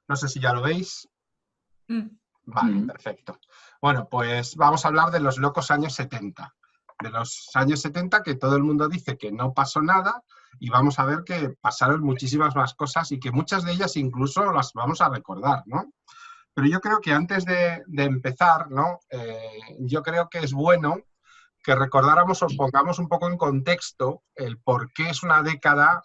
No sé si ya lo veis. Mm. Vale, perfecto. Bueno, pues vamos a hablar de los locos años 70. De los años 70 que todo el mundo dice que no pasó nada y vamos a ver que pasaron muchísimas más cosas y que muchas de ellas incluso las vamos a recordar, ¿no? Pero yo creo que antes de empezar, ¿no? Yo creo que es bueno que recordáramos o pongamos un poco en contexto el por qué es una década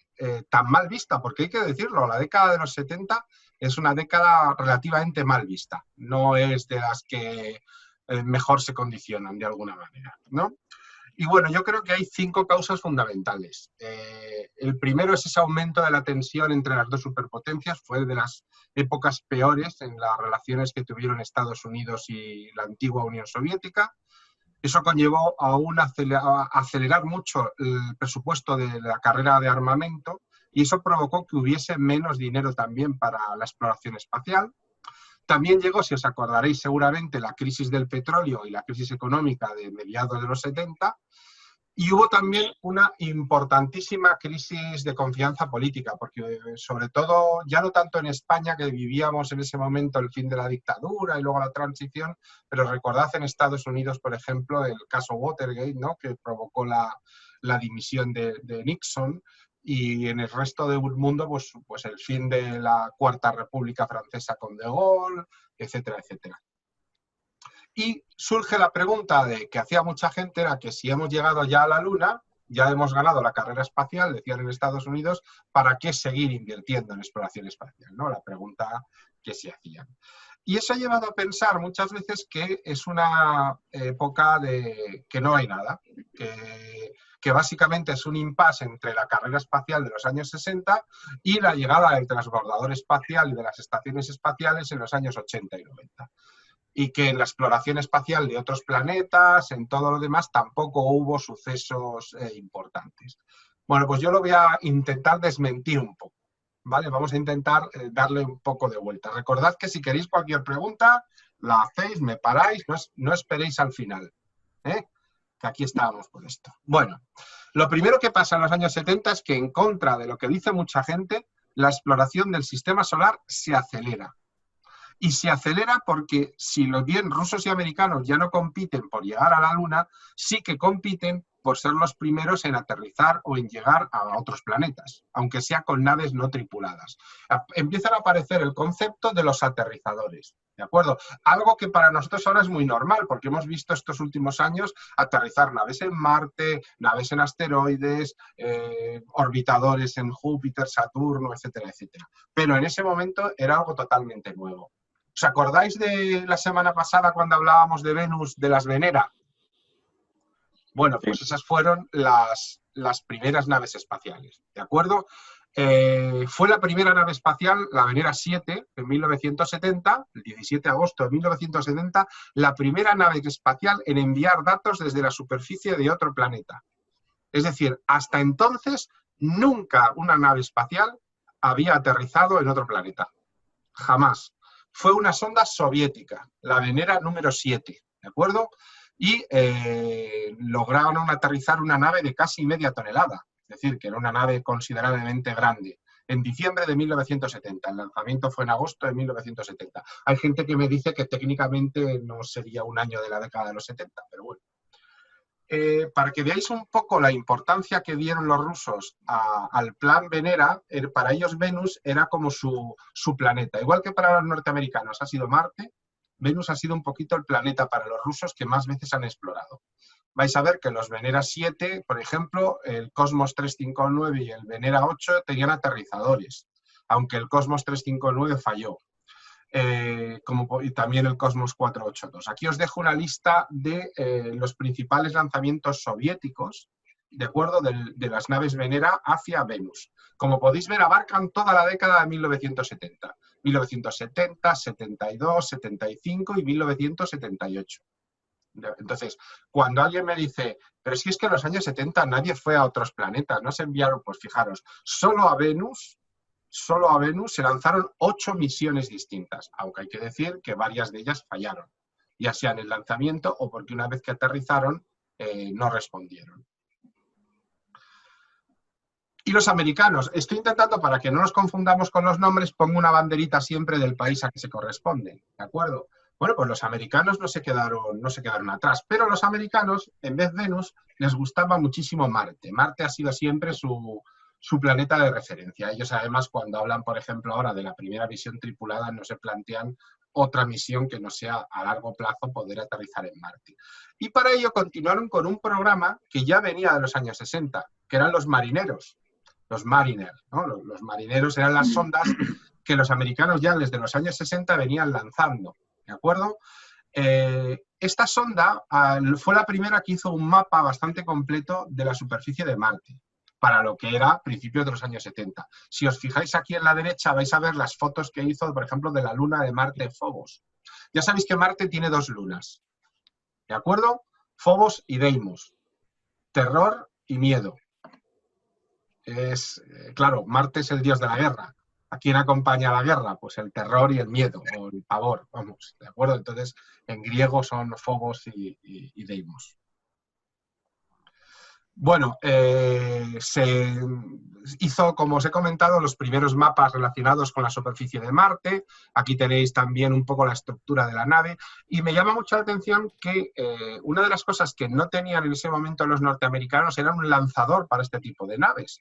tan mal vista, porque hay que decirlo, la década de los 70 es una década relativamente mal vista, no es de las que mejor se condicionan de alguna manera, ¿no? Y bueno, yo creo que hay 5 causas fundamentales. El primero es ese aumento de la tensión entre las dos superpotencias, fue de las épocas peores en las relaciones que tuvieron Estados Unidos y la antigua Unión Soviética. Eso conllevó a acelerar mucho el presupuesto de la carrera de armamento y eso provocó que hubiese menos dinero también para la exploración espacial. También llegó, si os acordaréis seguramente, la crisis del petróleo y la crisis económica de mediados de los 70. Y hubo también una importantísima crisis de confianza política, porque sobre todo, ya no tanto en España, que vivíamos en ese momento el fin de la dictadura y luego la transición, pero recordad en Estados Unidos, por ejemplo, el caso Watergate, ¿no? Que provocó la dimisión de Nixon, y en el resto del mundo, pues el fin de la Cuarta República Francesa con De Gaulle, etcétera, etcétera. Y surge la pregunta de que hacía mucha gente, era que si hemos llegado ya a la Luna, ya hemos ganado la carrera espacial, decían en Estados Unidos, ¿para qué seguir invirtiendo en exploración espacial? ¿No? La pregunta que se hacían. Y eso ha llevado a pensar muchas veces que es una época de que no hay nada, que básicamente es un impasse entre la carrera espacial de los años 60 y la llegada del transbordador espacial y de las estaciones espaciales en los años 80 y 90. Y que en la exploración espacial de otros planetas, en todo lo demás, tampoco hubo sucesos importantes. Bueno, pues yo lo voy a intentar desmentir un poco, ¿vale? Vamos a intentar darle un poco de vuelta. Recordad que si queréis cualquier pregunta, la hacéis, me paráis, no esperéis al final, ¿eh? Que aquí estábamos por esto. Bueno, lo primero que pasa en los años 70 es que, en contra de lo que dice mucha gente, la exploración del sistema solar se acelera. Y se acelera porque, si los bien rusos y americanos ya no compiten por llegar a la Luna, sí que compiten por ser los primeros en aterrizar o en llegar a otros planetas, aunque sea con naves no tripuladas. Empiezan a aparecer el concepto de los aterrizadores, ¿de acuerdo? Algo que para nosotros ahora es muy normal, porque hemos visto estos últimos años aterrizar naves en Marte, naves en asteroides, orbitadores en Júpiter, Saturno, etcétera, etcétera. Pero en ese momento era algo totalmente nuevo. ¿Os acordáis de la semana pasada cuando hablábamos de Venus, de las Venera? Bueno, pues esas fueron las primeras naves espaciales, ¿de acuerdo? Fue la primera nave espacial, la Venera 7, en 1970, el 17 de agosto de 1970, la primera nave espacial en enviar datos desde la superficie de otro planeta. Es decir, hasta entonces nunca una nave espacial había aterrizado en otro planeta. Jamás. Fue una sonda soviética, la Venera número 7, ¿de acuerdo? Y lograron aterrizar una nave de casi media tonelada, es decir, que era una nave considerablemente grande, en diciembre de 1970. El lanzamiento fue en agosto de 1970. Hay gente que me dice que técnicamente no sería un año de la década de los 70, pero bueno. Para que veáis un poco la importancia que dieron los rusos al plan Venera, para ellos Venus era como su planeta. Igual que para los norteamericanos ha sido Marte, Venus ha sido un poquito el planeta para los rusos que más veces han explorado. Vais a ver que los Venera 7, por ejemplo, el Cosmos 359 y el Venera 8 tenían aterrizadores, aunque el Cosmos 359 falló. Y también el Cosmos 482. Aquí os dejo una lista de los principales lanzamientos soviéticos, de acuerdo, de las naves Venera hacia Venus. Como podéis ver, abarcan toda la década de 1970. 1970, 72, 75 y 1978. Entonces, cuando alguien me dice, pero si es que en los años 70 nadie fue a otros planetas, no se enviaron, pues fijaros, solo a Venus se lanzaron 8 misiones distintas, aunque hay que decir que varias de ellas fallaron, ya sea en el lanzamiento o porque una vez que aterrizaron no respondieron. Y los americanos, estoy intentando, para que no nos confundamos con los nombres, pongo una banderita siempre del país a que se corresponde, ¿de acuerdo? Bueno, pues los americanos no se quedaron atrás, pero los americanos, en vez de Venus, les gustaba muchísimo Marte. Marte ha sido siempre su planeta de referencia. Ellos además, cuando hablan, por ejemplo, ahora de la primera misión tripulada, no se plantean otra misión que no sea a largo plazo poder aterrizar en Marte. Y para ello continuaron con un programa que ya venía de los años 60, que eran los marineros, los Mariner, ¿no? Los marineros eran las sondas que los americanos ya desde los años 60 venían lanzando, ¿de acuerdo? Esta sonda fue la primera que hizo un mapa bastante completo de la superficie de Marte, para lo que era principios de los años 70. Si os fijáis aquí en la derecha vais a ver las fotos que hizo, por ejemplo, de la luna de Marte, Phobos. Ya sabéis que Marte tiene dos lunas, ¿de acuerdo? Phobos y Deimos. Terror y miedo. Claro, Marte es el dios de la guerra. ¿A quién acompaña la guerra? Pues el terror y el miedo, o el pavor, vamos, ¿de acuerdo? Entonces, en griego son Phobos y Deimos. Bueno, se hizo, como os he comentado, los primeros mapas relacionados con la superficie de Marte. Aquí tenéis también un poco la estructura de la nave. Y me llama mucho la atención que una de las cosas que no tenían en ese momento los norteamericanos era un lanzador para este tipo de naves.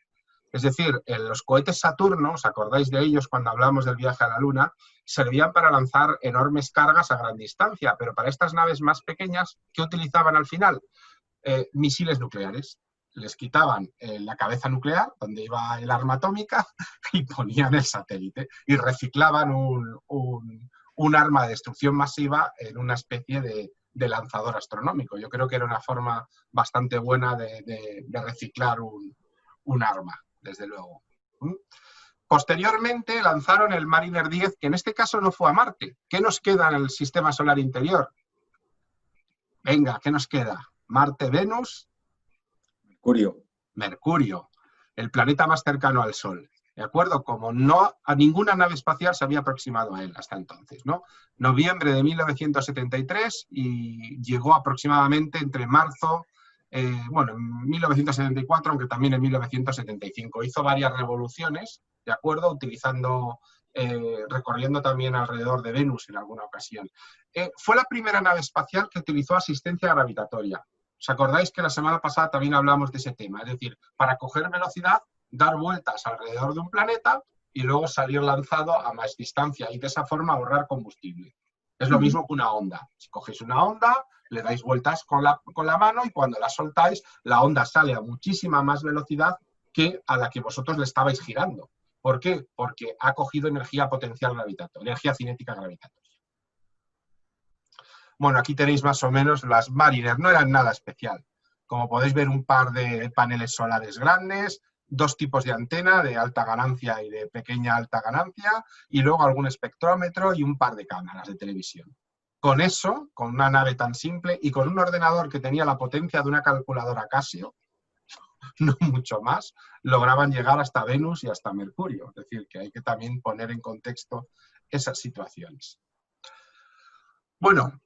Es decir, los cohetes Saturno, ¿os acordáis de ellos cuando hablamos del viaje a la Luna? Servían para lanzar enormes cargas a gran distancia, pero para estas naves más pequeñas, ¿qué utilizaban al final? Misiles nucleares. Les quitaban la cabeza nuclear, donde iba el arma atómica, y ponían el satélite. Y reciclaban un arma de destrucción masiva en una especie de lanzador astronómico. Yo creo que era una forma bastante buena de reciclar un arma, desde luego. Posteriormente lanzaron el Mariner 10, que en este caso no fue a Marte. ¿Qué nos queda en el sistema solar interior? Venga, ¿qué nos queda? Marte, Venus... Mercurio, el planeta más cercano al Sol, ¿de acuerdo? Como no a ninguna nave espacial se había aproximado a él hasta entonces, ¿no? Noviembre de 1973 y llegó aproximadamente entre marzo, bueno, en 1974, aunque también en 1975. Hizo varias revoluciones, ¿de acuerdo? Utilizando, recorriendo también alrededor de Venus en alguna ocasión. Fue la primera nave espacial que utilizó asistencia gravitatoria. ¿Os acordáis que la semana pasada también hablamos de ese tema? Es decir, para coger velocidad, dar vueltas alrededor de un planeta y luego salir lanzado a más distancia y de esa forma ahorrar combustible. Es lo mismo que una onda. Si cogéis una onda, le dais vueltas con la mano y cuando la soltáis, la onda sale a muchísima más velocidad que a la que vosotros le estabais girando. ¿Por qué? Porque ha cogido energía potencial gravitatoria, energía cinética gravitatoria. Bueno, aquí tenéis más o menos las Mariner, no eran nada especial. Como podéis ver, un par de paneles solares grandes, dos tipos de antena, de alta ganancia y de pequeña alta ganancia, y luego algún espectrómetro y un par de cámaras de televisión. Con eso, con una nave tan simple y con un ordenador que tenía la potencia de una calculadora Casio, no mucho más, lograban llegar hasta Venus y hasta Mercurio. Es decir, que hay que también poner en contexto esas situaciones. Bueno,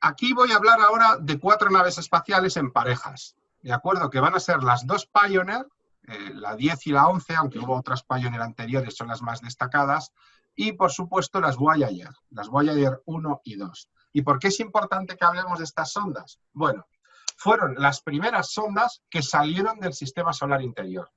aquí voy a hablar ahora de 4 naves espaciales en parejas, ¿de acuerdo? Que van a ser las dos Pioneer, la 10 y la 11, aunque hubo otras Pioneer anteriores, son las más destacadas, y por supuesto las Voyager 1 y 2. ¿Y por qué es importante que hablemos de estas sondas? Bueno, fueron las primeras sondas que salieron del sistema solar interior.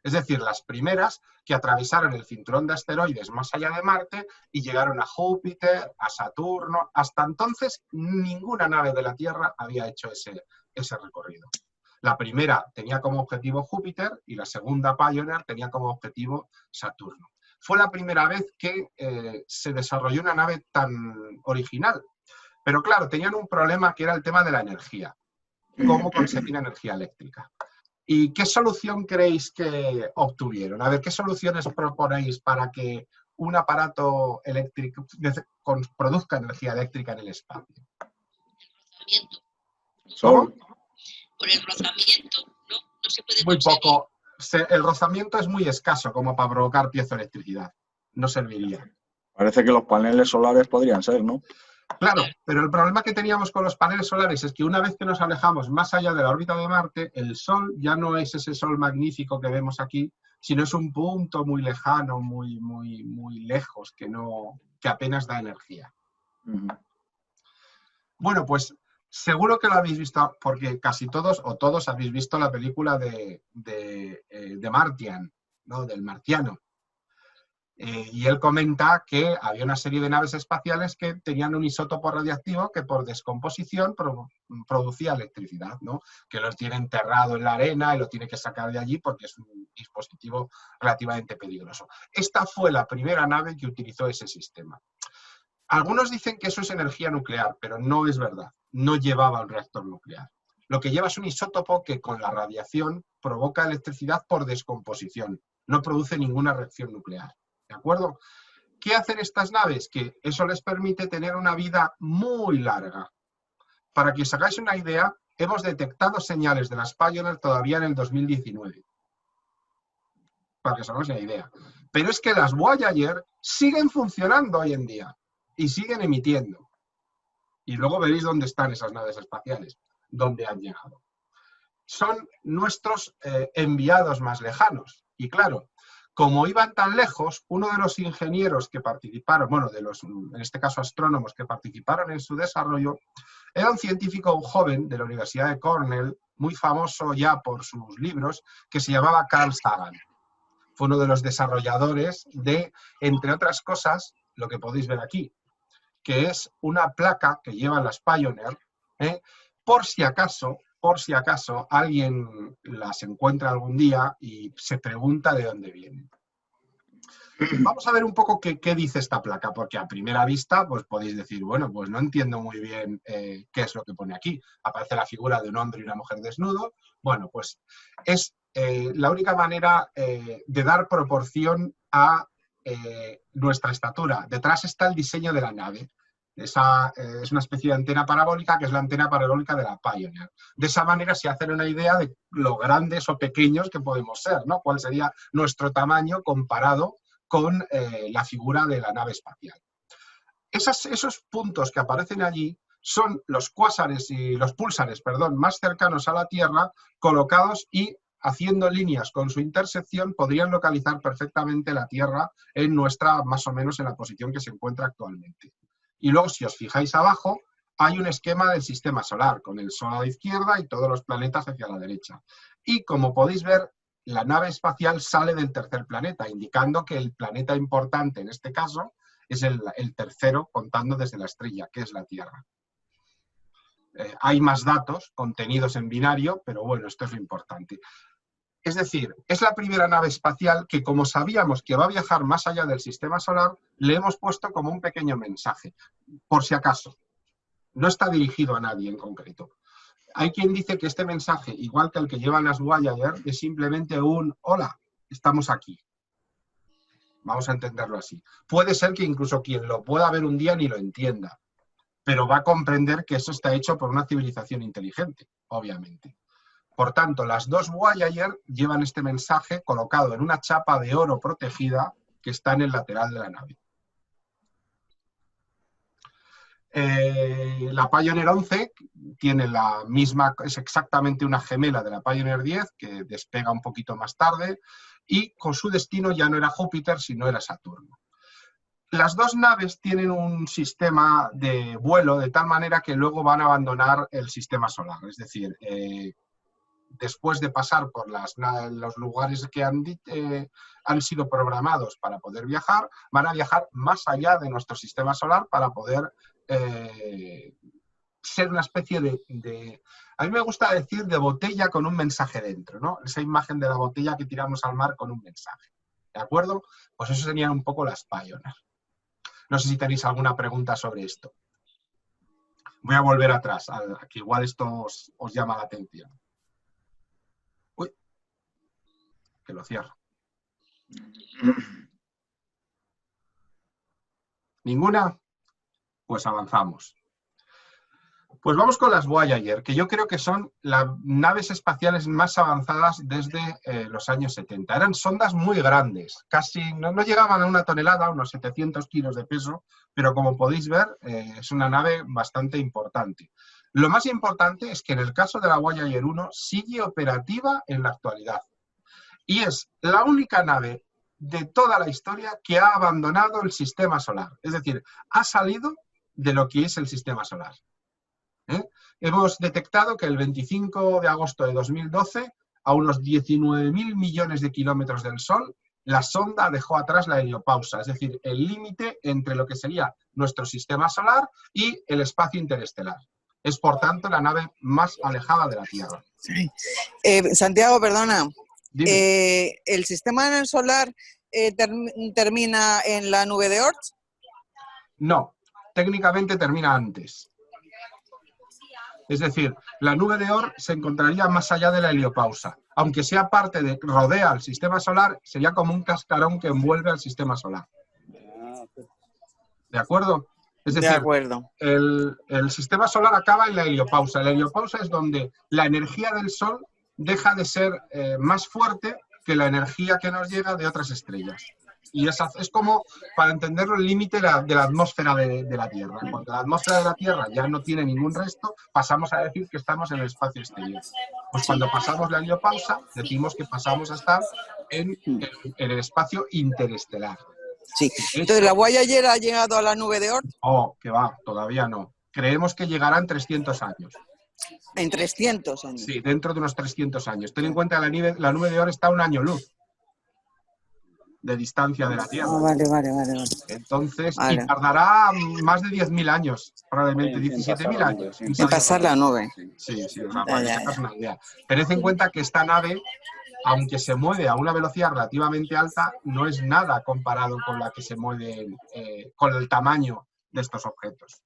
Es decir, las primeras que atravesaron el cinturón de asteroides más allá de Marte y llegaron a Júpiter, a Saturno. Hasta entonces, ninguna nave de la Tierra había hecho ese recorrido. La primera tenía como objetivo Júpiter y la segunda Pioneer tenía como objetivo Saturno. Fue la primera vez que se desarrolló una nave tan original. Pero claro, tenían un problema que era el tema de la energía. ¿Cómo conseguir energía eléctrica? ¿Y qué solución creéis que obtuvieron? A ver, ¿qué soluciones proponéis para que un aparato eléctrico produzca energía eléctrica en el espacio? Rozamiento. ¿Cómo? Por el rozamiento, ¿no? No se puede Muy conseguir. poco. El rozamiento es muy escaso como para provocar piezoelectricidad. No serviría. Parece que los paneles solares podrían ser, ¿no? Claro, pero el problema que teníamos con los paneles solares es que una vez que nos alejamos más allá de la órbita de Marte, el Sol ya no es ese Sol magnífico que vemos aquí, sino es un punto muy lejano, muy lejos, que apenas da energía. Bueno, pues seguro que lo habéis visto, porque casi todos o todos habéis visto la película de Martian, ¿no? Del marciano. Y él comenta que había una serie de naves espaciales que tenían un isótopo radiactivo que por descomposición producía electricidad, ¿no? Que lo tiene enterrado en la arena y lo tiene que sacar de allí porque es un dispositivo relativamente peligroso. Esta fue la primera nave que utilizó ese sistema. Algunos dicen que eso es energía nuclear, pero no es verdad. No llevaba un reactor nuclear. Lo que lleva es un isótopo que con la radiación provoca electricidad por descomposición. No produce ninguna reacción nuclear. ¿De acuerdo? ¿Qué hacen estas naves? Que eso les permite tener una vida muy larga. Para que os hagáis una idea, hemos detectado señales de las Pioneer todavía en el 2019. Para que os hagáis una idea. Pero es que las Voyager siguen funcionando hoy en día y siguen emitiendo. Y luego veréis dónde están esas naves espaciales, dónde han llegado. Son nuestros enviados más lejanos. Y claro, como iban tan lejos, uno de los ingenieros que participaron, bueno, en este caso astrónomos que participaron en su desarrollo, era un científico joven de la Universidad de Cornell, muy famoso ya por sus libros, que se llamaba Carl Sagan. Fue uno de los desarrolladores de, entre otras cosas, lo que podéis ver aquí, que es una placa que llevan las Pioneer, por si acaso alguien las encuentra algún día y se pregunta de dónde vienen. Vamos a ver un poco qué dice esta placa, porque a primera vista pues podéis decir, bueno, pues no entiendo muy bien qué es lo que pone aquí. Aparece la figura de un hombre y una mujer desnudos. Bueno, pues es la única manera de dar proporción a nuestra estatura. Detrás está el diseño de la nave. Esa es una especie de antena parabólica que es la antena parabólica de la Pioneer. De esa manera se hacen una idea de lo grandes o pequeños que podemos ser, ¿no? Cuál sería nuestro tamaño comparado con la figura de la nave espacial. Esos puntos que aparecen allí son los cuásares y los púlsares, más cercanos a la Tierra, colocados y haciendo líneas con su intersección podrían localizar perfectamente la Tierra en nuestra, más o menos en la posición que se encuentra actualmente. Y luego, si os fijáis abajo, hay un esquema del sistema solar, con el Sol a la izquierda y todos los planetas hacia la derecha. Y como podéis ver, la nave espacial sale del tercer planeta, indicando que el planeta importante en este caso es el tercero, contando desde la estrella, que es la Tierra. Hay más datos contenidos en binario, pero bueno, esto es lo importante. Es decir, es la primera nave espacial que, como sabíamos que va a viajar más allá del sistema solar, le hemos puesto como un pequeño mensaje, por si acaso. No está dirigido a nadie en concreto. Hay quien dice que este mensaje, igual que el que llevan las Voyager, es simplemente un hola, estamos aquí. Vamos a entenderlo así. Puede ser que incluso quien lo pueda ver un día ni lo entienda, pero va a comprender que eso está hecho por una civilización inteligente, obviamente. Por tanto, las dos Voyager llevan este mensaje colocado en una chapa de oro protegida que está en el lateral de la nave. La Pioneer 11 tiene la misma, es exactamente una gemela de la Pioneer 10, que despega un poquito más tarde, y con su destino ya no era Júpiter, sino era Saturno. Las dos naves tienen un sistema de vuelo de tal manera que luego van a abandonar el sistema solar, es decir, después de pasar por los lugares que han sido programados para poder viajar, van a viajar más allá de nuestro sistema solar para poder ser una especie de, a mí me gusta decir, de botella con un mensaje dentro, ¿no? Esa imagen de la botella que tiramos al mar con un mensaje. ¿De acuerdo? Pues eso serían un poco las Pioneer. No sé si tenéis alguna pregunta sobre esto. Voy a volver atrás, que igual esto os llama la atención. Uy, que lo cierro. ¿Ninguna? Pues avanzamos. Pues vamos con las Voyager, que yo creo que son las naves espaciales más avanzadas desde los años 70. Eran sondas muy grandes, casi no llegaban a 1 tonelada, unos 700 kilos de peso, pero como podéis ver, es una nave bastante importante. Lo más importante es que en el caso de la Voyager 1 sigue operativa en la actualidad. Y es la única nave de toda la historia que ha abandonado el sistema solar. Es decir, ha salido de lo que es el sistema solar. Hemos detectado que el 25 de agosto de 2012, a unos 19.000 millones de kilómetros del Sol, la sonda dejó atrás la heliopausa, es decir, el límite entre lo que sería nuestro sistema solar y el espacio interestelar. Es, por tanto, la nave más alejada de la Tierra. Sí. Santiago, perdona. Dime. ¿El sistema solar termina en la nube de Oort? No, técnicamente termina antes. Es decir, la nube de Oort se encontraría más allá de la heliopausa. Aunque sea parte de, rodea al sistema solar, sería como un cascarón que envuelve al sistema solar. ¿De acuerdo? Es decir, de acuerdo. El sistema solar acaba en la heliopausa. La heliopausa es donde la energía del Sol deja de ser más fuerte que la energía que nos llega de otras estrellas. Y es como, para entenderlo, el límite de la atmósfera de la Tierra. Cuando la atmósfera de la Tierra ya no tiene ningún resto, pasamos a decir que estamos en el espacio exterior. Pues cuando pasamos la heliopausa, decimos que pasamos a estar en el espacio interestelar. Sí. Entonces, ¿la Voyager ha llegado a la nube de Oort? Oh, que va, todavía no. Creemos que llegará en 300 años. ¿En 300 años? Sí, dentro de unos 300 años. Ten en cuenta que la nube de Oort está a 1 año luz de distancia de la Tierra. Vale. Entonces, y tardará más de 10.000 años, probablemente 17.000 años. En pasar la nube. Sí, o sea, para que tengas una idea. Tened en cuenta que esta nave, aunque se mueve a una velocidad relativamente alta, no es nada comparado con la que se mueve, con el tamaño de estos objetos.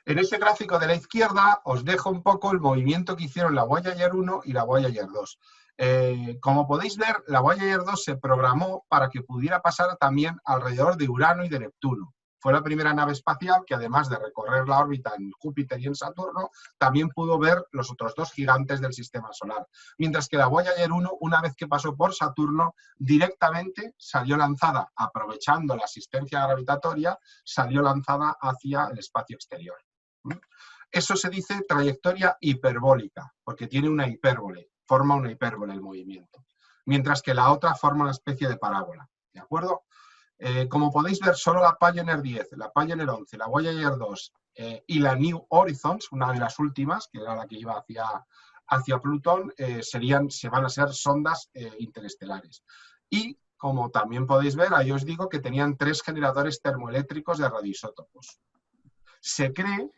En este gráfico de la izquierda os dejo un poco el movimiento que hicieron la Voyager 1 y la Voyager 2. Como podéis ver, la Voyager 2 se programó para que pudiera pasar también alrededor de Urano y de Neptuno. Fue la primera nave espacial que, además de recorrer la órbita en Júpiter y en Saturno, también pudo ver los otros dos gigantes del sistema solar. Mientras que la Voyager 1, una vez que pasó por Saturno, directamente salió lanzada, aprovechando la asistencia gravitatoria, salió lanzada hacia el espacio exterior. Eso se dice trayectoria hiperbólica, porque tiene una hipérbole, forma una hipérbole el movimiento, mientras que la otra forma una especie de parábola, ¿de acuerdo? Como podéis ver, solo la Pioneer 10, la Pioneer 11, la Voyager 2 y la New Horizons, una de las últimas, que era la que iba hacia Plutón, van a ser sondas interestelares. Y, como también podéis ver, ahí os digo que tenían 3 generadores termoeléctricos de radioisótopos. Se cree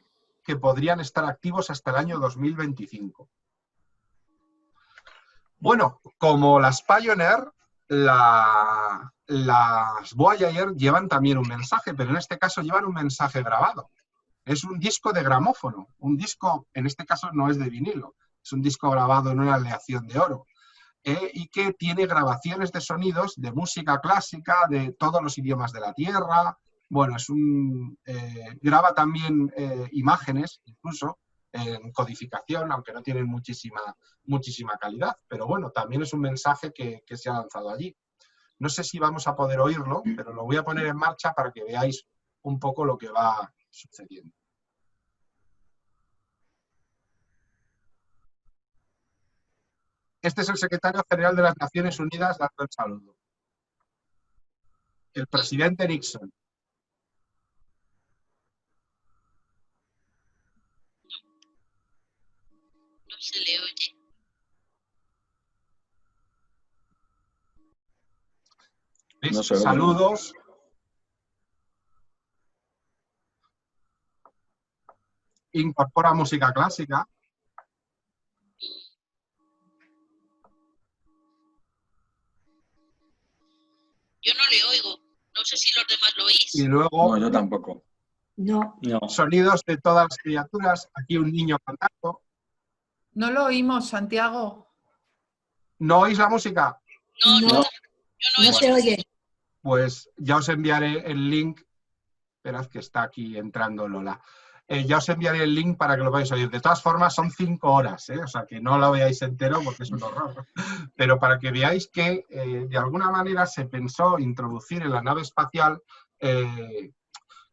que podrían estar activos hasta el año 2025. Bueno, como las Pioneer, las Voyager llevan también un mensaje, pero en este caso llevan un mensaje grabado. Es un disco de gramófono. Un disco, en este caso, no es de vinilo. Es un disco grabado en una aleación de oro. Y que tiene grabaciones de sonidos de música clásica, de todos los idiomas de la Tierra. Bueno, graba también imágenes, incluso, en codificación, aunque no tienen muchísima calidad. Pero bueno, también es un mensaje que se ha lanzado allí. No sé si vamos a poder oírlo, pero lo voy a poner en marcha para que veáis un poco lo que va sucediendo. Este es el secretario general de las Naciones Unidas dando el saludo. El presidente Nixon. No se le oye. No se saludos. Incorpora música clásica. Yo no le oigo. No sé si los demás lo oís. Y luego... No, yo tampoco. No. Sonidos de todas las criaturas. Aquí un niño cantando. No lo oímos, Santiago. ¿No oís la música? No, No. yo no No oigo. se oye. Pues ya os enviaré el link. Esperad que está aquí entrando Lola. ya os enviaré el link para que lo podáis oír. De todas formas, son 5 horas, o sea, que no lo veáis entero porque es un horror. Pero para que veáis que, de alguna manera, se pensó introducir en la nave espacial,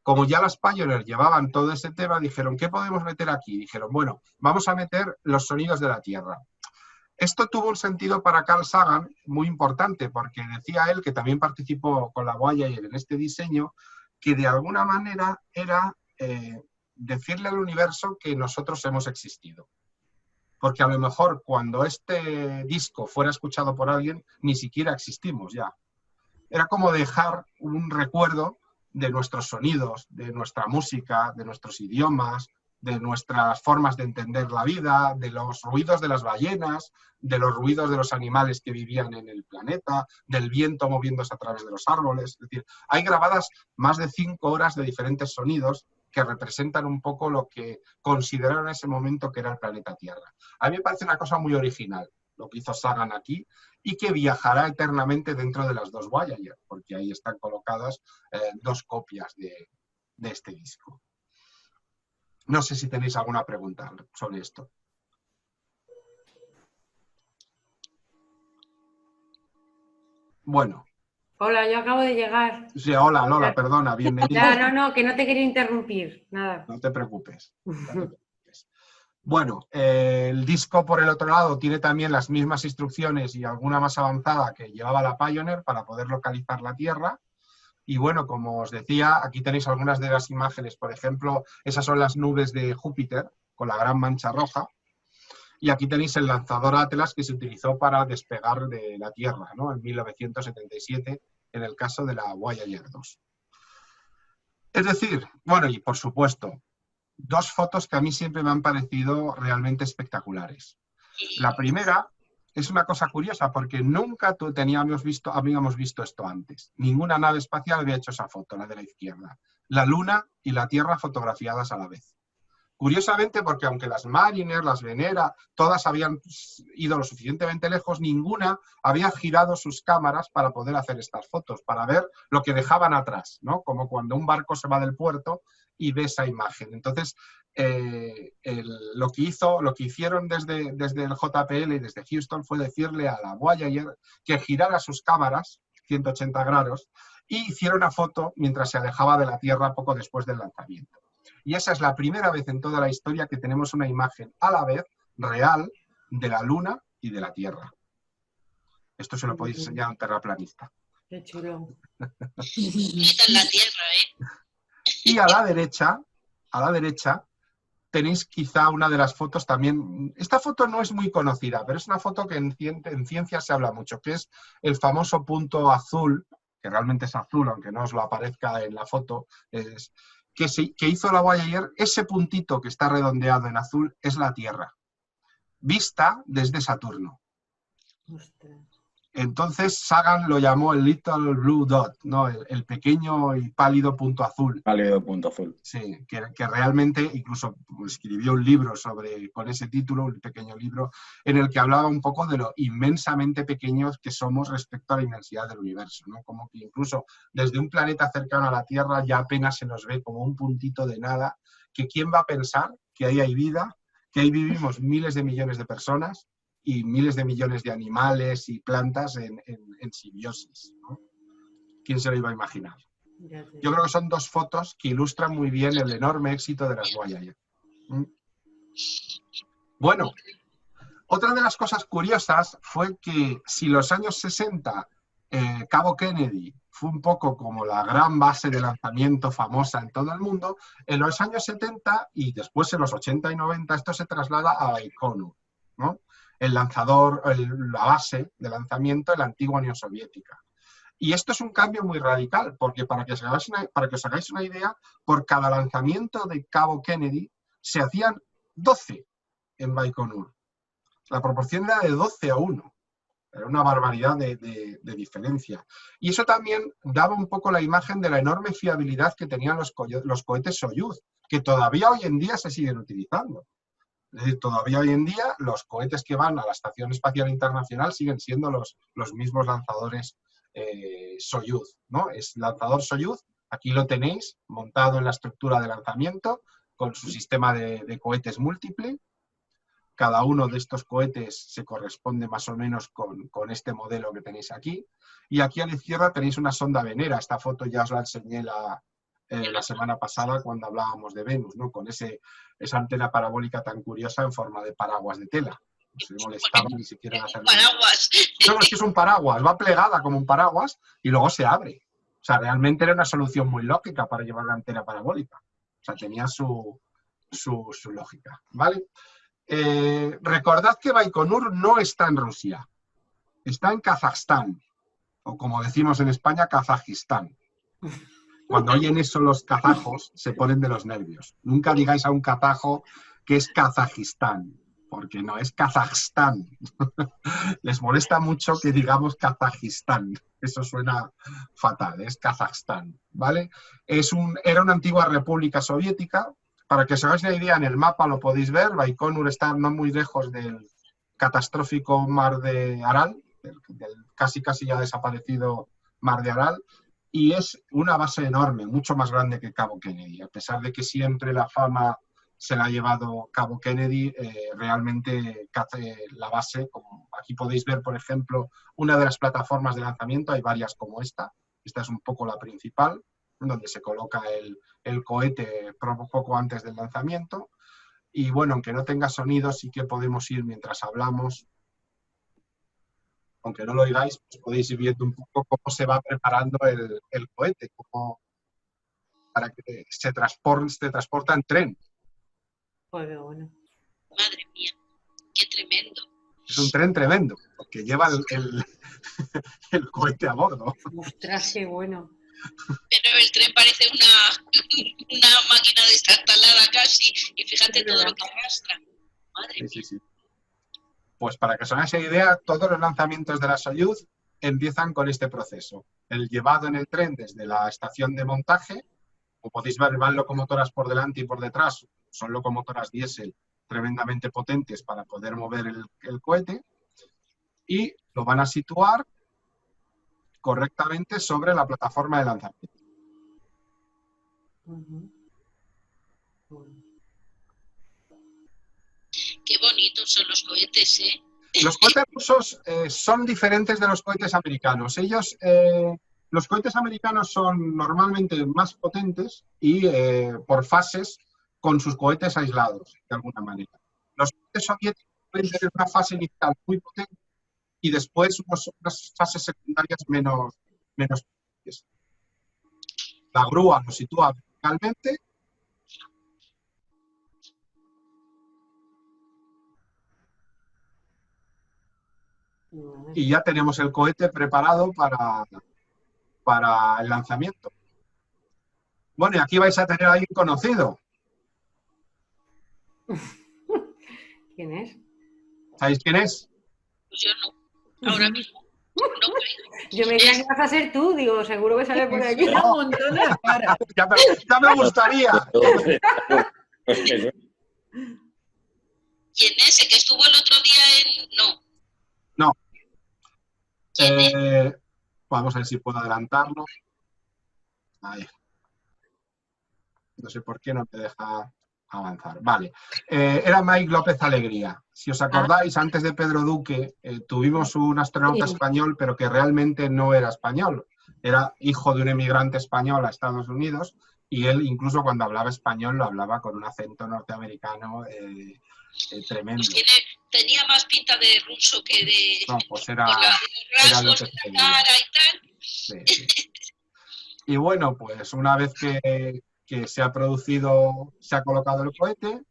como ya las Pioneer llevaban todo ese tema, dijeron, ¿qué podemos meter aquí? Dijeron, bueno, vamos a meter los sonidos de la Tierra. Esto tuvo un sentido para Carl Sagan muy importante, porque decía él, que también participó con la Voyager en este diseño, que de alguna manera era decirle al universo que nosotros hemos existido. Porque a lo mejor cuando este disco fuera escuchado por alguien, ni siquiera existimos ya. Era como dejar un recuerdo de nuestros sonidos, de nuestra música, de nuestros idiomas, de nuestras formas de entender la vida, de los ruidos de las ballenas, de los ruidos de los animales que vivían en el planeta, del viento moviéndose a través de los árboles. Es decir, hay grabadas más de 5 horas de diferentes sonidos que representan un poco lo que consideraron en ese momento que era el planeta Tierra. A mí me parece una cosa muy original lo que hizo Sagan aquí, y que viajará eternamente dentro de las 2 Voyager, porque ahí están colocadas 2 copias de este disco. No sé si tenéis alguna pregunta sobre esto. Bueno. Hola, yo acabo de llegar. Sí, hola, Lola, perdona, bienvenida. Ya, no, que no te quería interrumpir, nada. No te preocupes. No te preocupes. Bueno, el disco por el otro lado tiene también las mismas instrucciones y alguna más avanzada que llevaba la Pioneer para poder localizar la Tierra. Y bueno, como os decía, aquí tenéis algunas de las imágenes. Por ejemplo, esas son las nubes de Júpiter con la gran mancha roja. Y aquí tenéis el lanzador Atlas que se utilizó para despegar de la Tierra, ¿no? En 1977, en el caso de la Voyager 2. Es decir, bueno, y por supuesto, 2 fotos que a mí siempre me han parecido realmente espectaculares. La primera es una cosa curiosa porque nunca habíamos visto esto antes. Ninguna nave espacial había hecho esa foto, la de la izquierda. La Luna y la Tierra fotografiadas a la vez. Curiosamente, porque aunque las Mariner, las Venera, todas habían ido lo suficientemente lejos, ninguna había girado sus cámaras para poder hacer estas fotos, para ver lo que dejaban atrás, ¿no? Como cuando un barco se va del puerto y ve esa imagen. Entonces, lo que hicieron desde el JPL y desde Houston fue decirle a la Voyager que girara sus cámaras 180 grados y hiciera una foto mientras se alejaba de la Tierra poco después del lanzamiento. Y esa es la primera vez en toda la historia que tenemos una imagen a la vez real de la Luna y de la Tierra. Esto se lo podéis enseñar a un terraplanista. Qué chulo. Bonita en la Tierra, ¿eh? Y a la derecha tenéis quizá una de las fotos también. Esta foto no es muy conocida, pero es una foto que en ciencia se habla mucho, que es el famoso punto azul, que realmente es azul, aunque no os lo aparezca en la foto, que hizo la Voyager. Ese puntito que está redondeado en azul es la Tierra, vista desde Saturno. Ostras. Entonces Sagan lo llamó el Little Blue Dot, ¿no? El pequeño y pálido punto azul. Pálido punto azul. Sí, que realmente incluso escribió un libro con ese título, un pequeño libro, en el que hablaba un poco de lo inmensamente pequeños que somos respecto a la inmensidad del universo, ¿no? Como que incluso desde un planeta cercano a la Tierra ya apenas se nos ve como un puntito de nada, que quién va a pensar que ahí hay vida, que ahí vivimos miles de millones de personas y miles de millones de animales y plantas en simbiosis, ¿no? ¿Quién se lo iba a imaginar? Yo creo que son 2 fotos que ilustran muy bien el enorme éxito de las Voyager. Bueno, otra de las cosas curiosas fue que si los años 60 Cabo Kennedy fue un poco como la gran base de lanzamiento famosa en todo el mundo, en los años 70 y después en los 80 y 90 esto se traslada a Baikonur, ¿no? El lanzador, la base de lanzamiento de la antigua Unión Soviética. Y esto es un cambio muy radical, porque para que os hagáis una idea, por cada lanzamiento de Cabo Kennedy se hacían 12 en Baikonur. La proporción era de 12 a 1. Era una barbaridad de diferencia. Y eso también daba un poco la imagen de la enorme fiabilidad que tenían los cohetes Soyuz, que todavía hoy en día se siguen utilizando. Es decir, todavía hoy en día los cohetes que van a la Estación Espacial Internacional siguen siendo los mismos lanzadores Soyuz, ¿no? Es lanzador Soyuz, aquí lo tenéis montado en la estructura de lanzamiento, con su sistema de cohetes múltiple. Cada uno de estos cohetes se corresponde más o menos con este modelo que tenéis aquí. Y aquí a la izquierda tenéis una sonda venera. Esta foto ya os la enseñé la semana pasada cuando hablábamos de Venus, ¿no? Con esa antena parabólica tan curiosa en forma de paraguas de tela. No se molestaba ni siquiera en hacerlo. Paraguas. No, es que es un paraguas, va plegada como un paraguas y luego se abre. O sea, realmente era una solución muy lógica para llevar la antena parabólica. O sea, tenía su lógica, ¿vale? Recordad que Baikonur no está en Rusia, está en Kazajstán, o como decimos en España, Kazajistán. Cuando oyen eso los kazajos se ponen de los nervios. Nunca digáis a un kazajo que es Kazajistán, porque no, es Kazajstán. Les molesta mucho que digamos Kazajistán. Eso suena fatal, es Kazajstán, ¿vale? Era una antigua república soviética. Para que os hagáis una idea, en el mapa lo podéis ver, Baikonur está no muy lejos del catastrófico mar de Aral, del casi ya desaparecido mar de Aral, y es una base enorme, mucho más grande que Cabo Kennedy. A pesar de que siempre la fama se la ha llevado Cabo Kennedy, realmente la base, como aquí podéis ver, por ejemplo, una de las plataformas de lanzamiento, hay varias como esta es un poco la principal, donde se coloca el cohete poco antes del lanzamiento. Y bueno, aunque no tenga sonido, sí que podemos ir mientras hablamos. Aunque no lo oigáis, pues podéis ir viendo un poco cómo se va preparando el cohete, para que se transporta en tren. Pues bueno. Madre mía, qué tremendo. Es un tren tremendo, porque lleva el cohete a bordo. Ostras, qué bueno. Pero el tren parece una máquina destartalada casi, y fíjate todo lo que arrastra. Madre mía. Sí. Pues para que os hagáis idea, todos los lanzamientos de la Soyuz empiezan con este proceso. El llevado en el tren desde la estación de montaje, como podéis ver, van locomotoras por delante y por detrás, son locomotoras diésel tremendamente potentes para poder mover el cohete, y lo van a situar correctamente sobre la plataforma de lanzamiento. Qué bonitos son los cohetes, ¿eh? Los cohetes rusos son diferentes de los cohetes americanos. Los cohetes americanos son normalmente más potentes y por fases con sus cohetes aislados, de alguna manera. Los cohetes soviéticos pueden tener una fase inicial muy potente y después unas fases secundarias menos potentes. La grúa lo sitúa verticalmente. Y ya tenemos el cohete preparado para el lanzamiento. Bueno, y aquí vais a tener a alguien conocido. ¿Quién es? ¿Sabéis quién es? Pues yo no, ahora mismo. No creo. Yo me decía que vas a ser tú, digo, seguro que sale por allí. Era un montón de cara. Ya me gustaría. ¿Quién es? ¿El que estuvo el otro día en...? No. No. ¿Quién es? Vamos a ver si puedo adelantarlo. Ahí. No sé por qué no te deja avanzar. Vale. Era Mike López Alegría. Si os acordáis, antes de Pedro Duque tuvimos un astronauta español, pero que realmente no era español. Era hijo de un emigrante español a Estados Unidos, y él incluso cuando hablaba español lo hablaba con un acento norteamericano tremendo. Pues tenía más pinta de ruso que de... No, pues era los rasgos López de la cara y tal. Sí. Y bueno, pues una vez que se ha se ha colocado el cohete,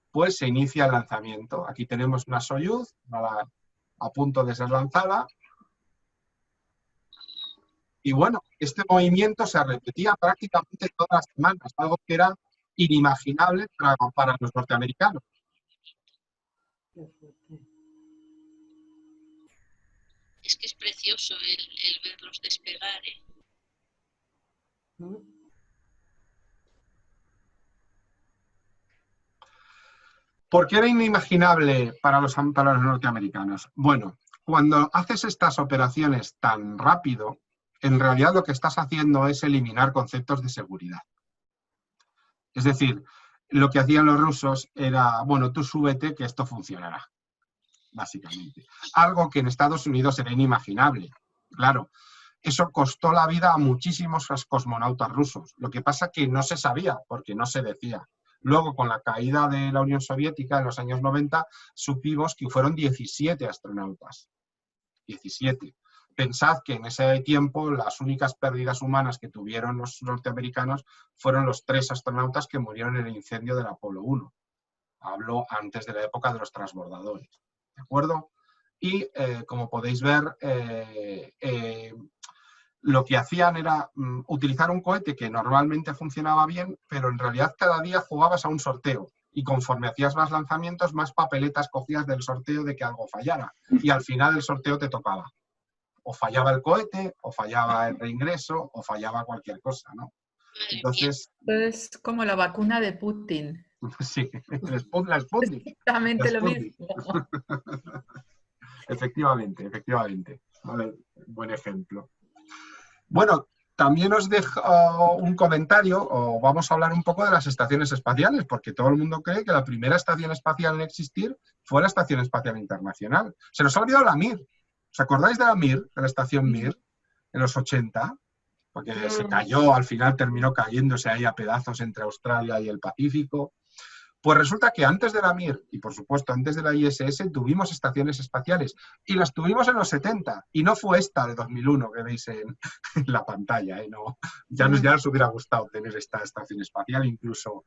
pues se inicia el lanzamiento. Aquí tenemos una Soyuz a punto de ser lanzada. Y bueno, este movimiento se repetía prácticamente todas las semanas, algo que era inimaginable para los norteamericanos. Es que es precioso el verlos despegar, ¿eh? ¿Por qué era inimaginable para los norteamericanos? Bueno, cuando haces estas operaciones tan rápido, en realidad lo que estás haciendo es eliminar conceptos de seguridad. Es decir, lo que hacían los rusos era, bueno, tú súbete que esto funcionará, básicamente. Algo que en Estados Unidos era inimaginable. Claro, eso costó la vida a muchísimos cosmonautas rusos. Lo que pasa que no se sabía, porque no se decía. Luego, con la caída de la Unión Soviética en los años 90, supimos que fueron 17 astronautas. 17. Pensad que en ese tiempo las únicas pérdidas humanas que tuvieron los norteamericanos fueron los 3 astronautas que murieron en el incendio del Apolo 1. Hablo antes de la época de los transbordadores. ¿De acuerdo? Y como podéis ver, lo que hacían era utilizar un cohete que normalmente funcionaba bien, pero en realidad cada día jugabas a un sorteo. Y conforme hacías más lanzamientos, más papeletas cogías del sorteo de que algo fallara. Y al final el sorteo te tocaba. O fallaba el cohete, o fallaba el reingreso, o fallaba cualquier cosa, ¿no? Entonces, Es como la vacuna de Putin. sí, la Sputnik. Exactamente La lo Sputnik. mismo. Efectivamente, efectivamente. A ver, buen ejemplo. Bueno, también os dejo un comentario, o vamos a hablar un poco de las estaciones espaciales, porque todo el mundo cree que la primera estación espacial en existir fue la Estación Espacial Internacional. Se nos ha olvidado la Mir. ¿Os acordáis de la Mir, de la estación Mir, en los 80? Porque se cayó, al final terminó cayéndose ahí a pedazos entre Australia y el Pacífico. Pues resulta que antes de la Mir, y por supuesto antes de la ISS, tuvimos estaciones espaciales, y las tuvimos en los 70, y no fue esta de 2001 que veis en la pantalla, no, ya nos hubiera gustado tener esta estación espacial, incluso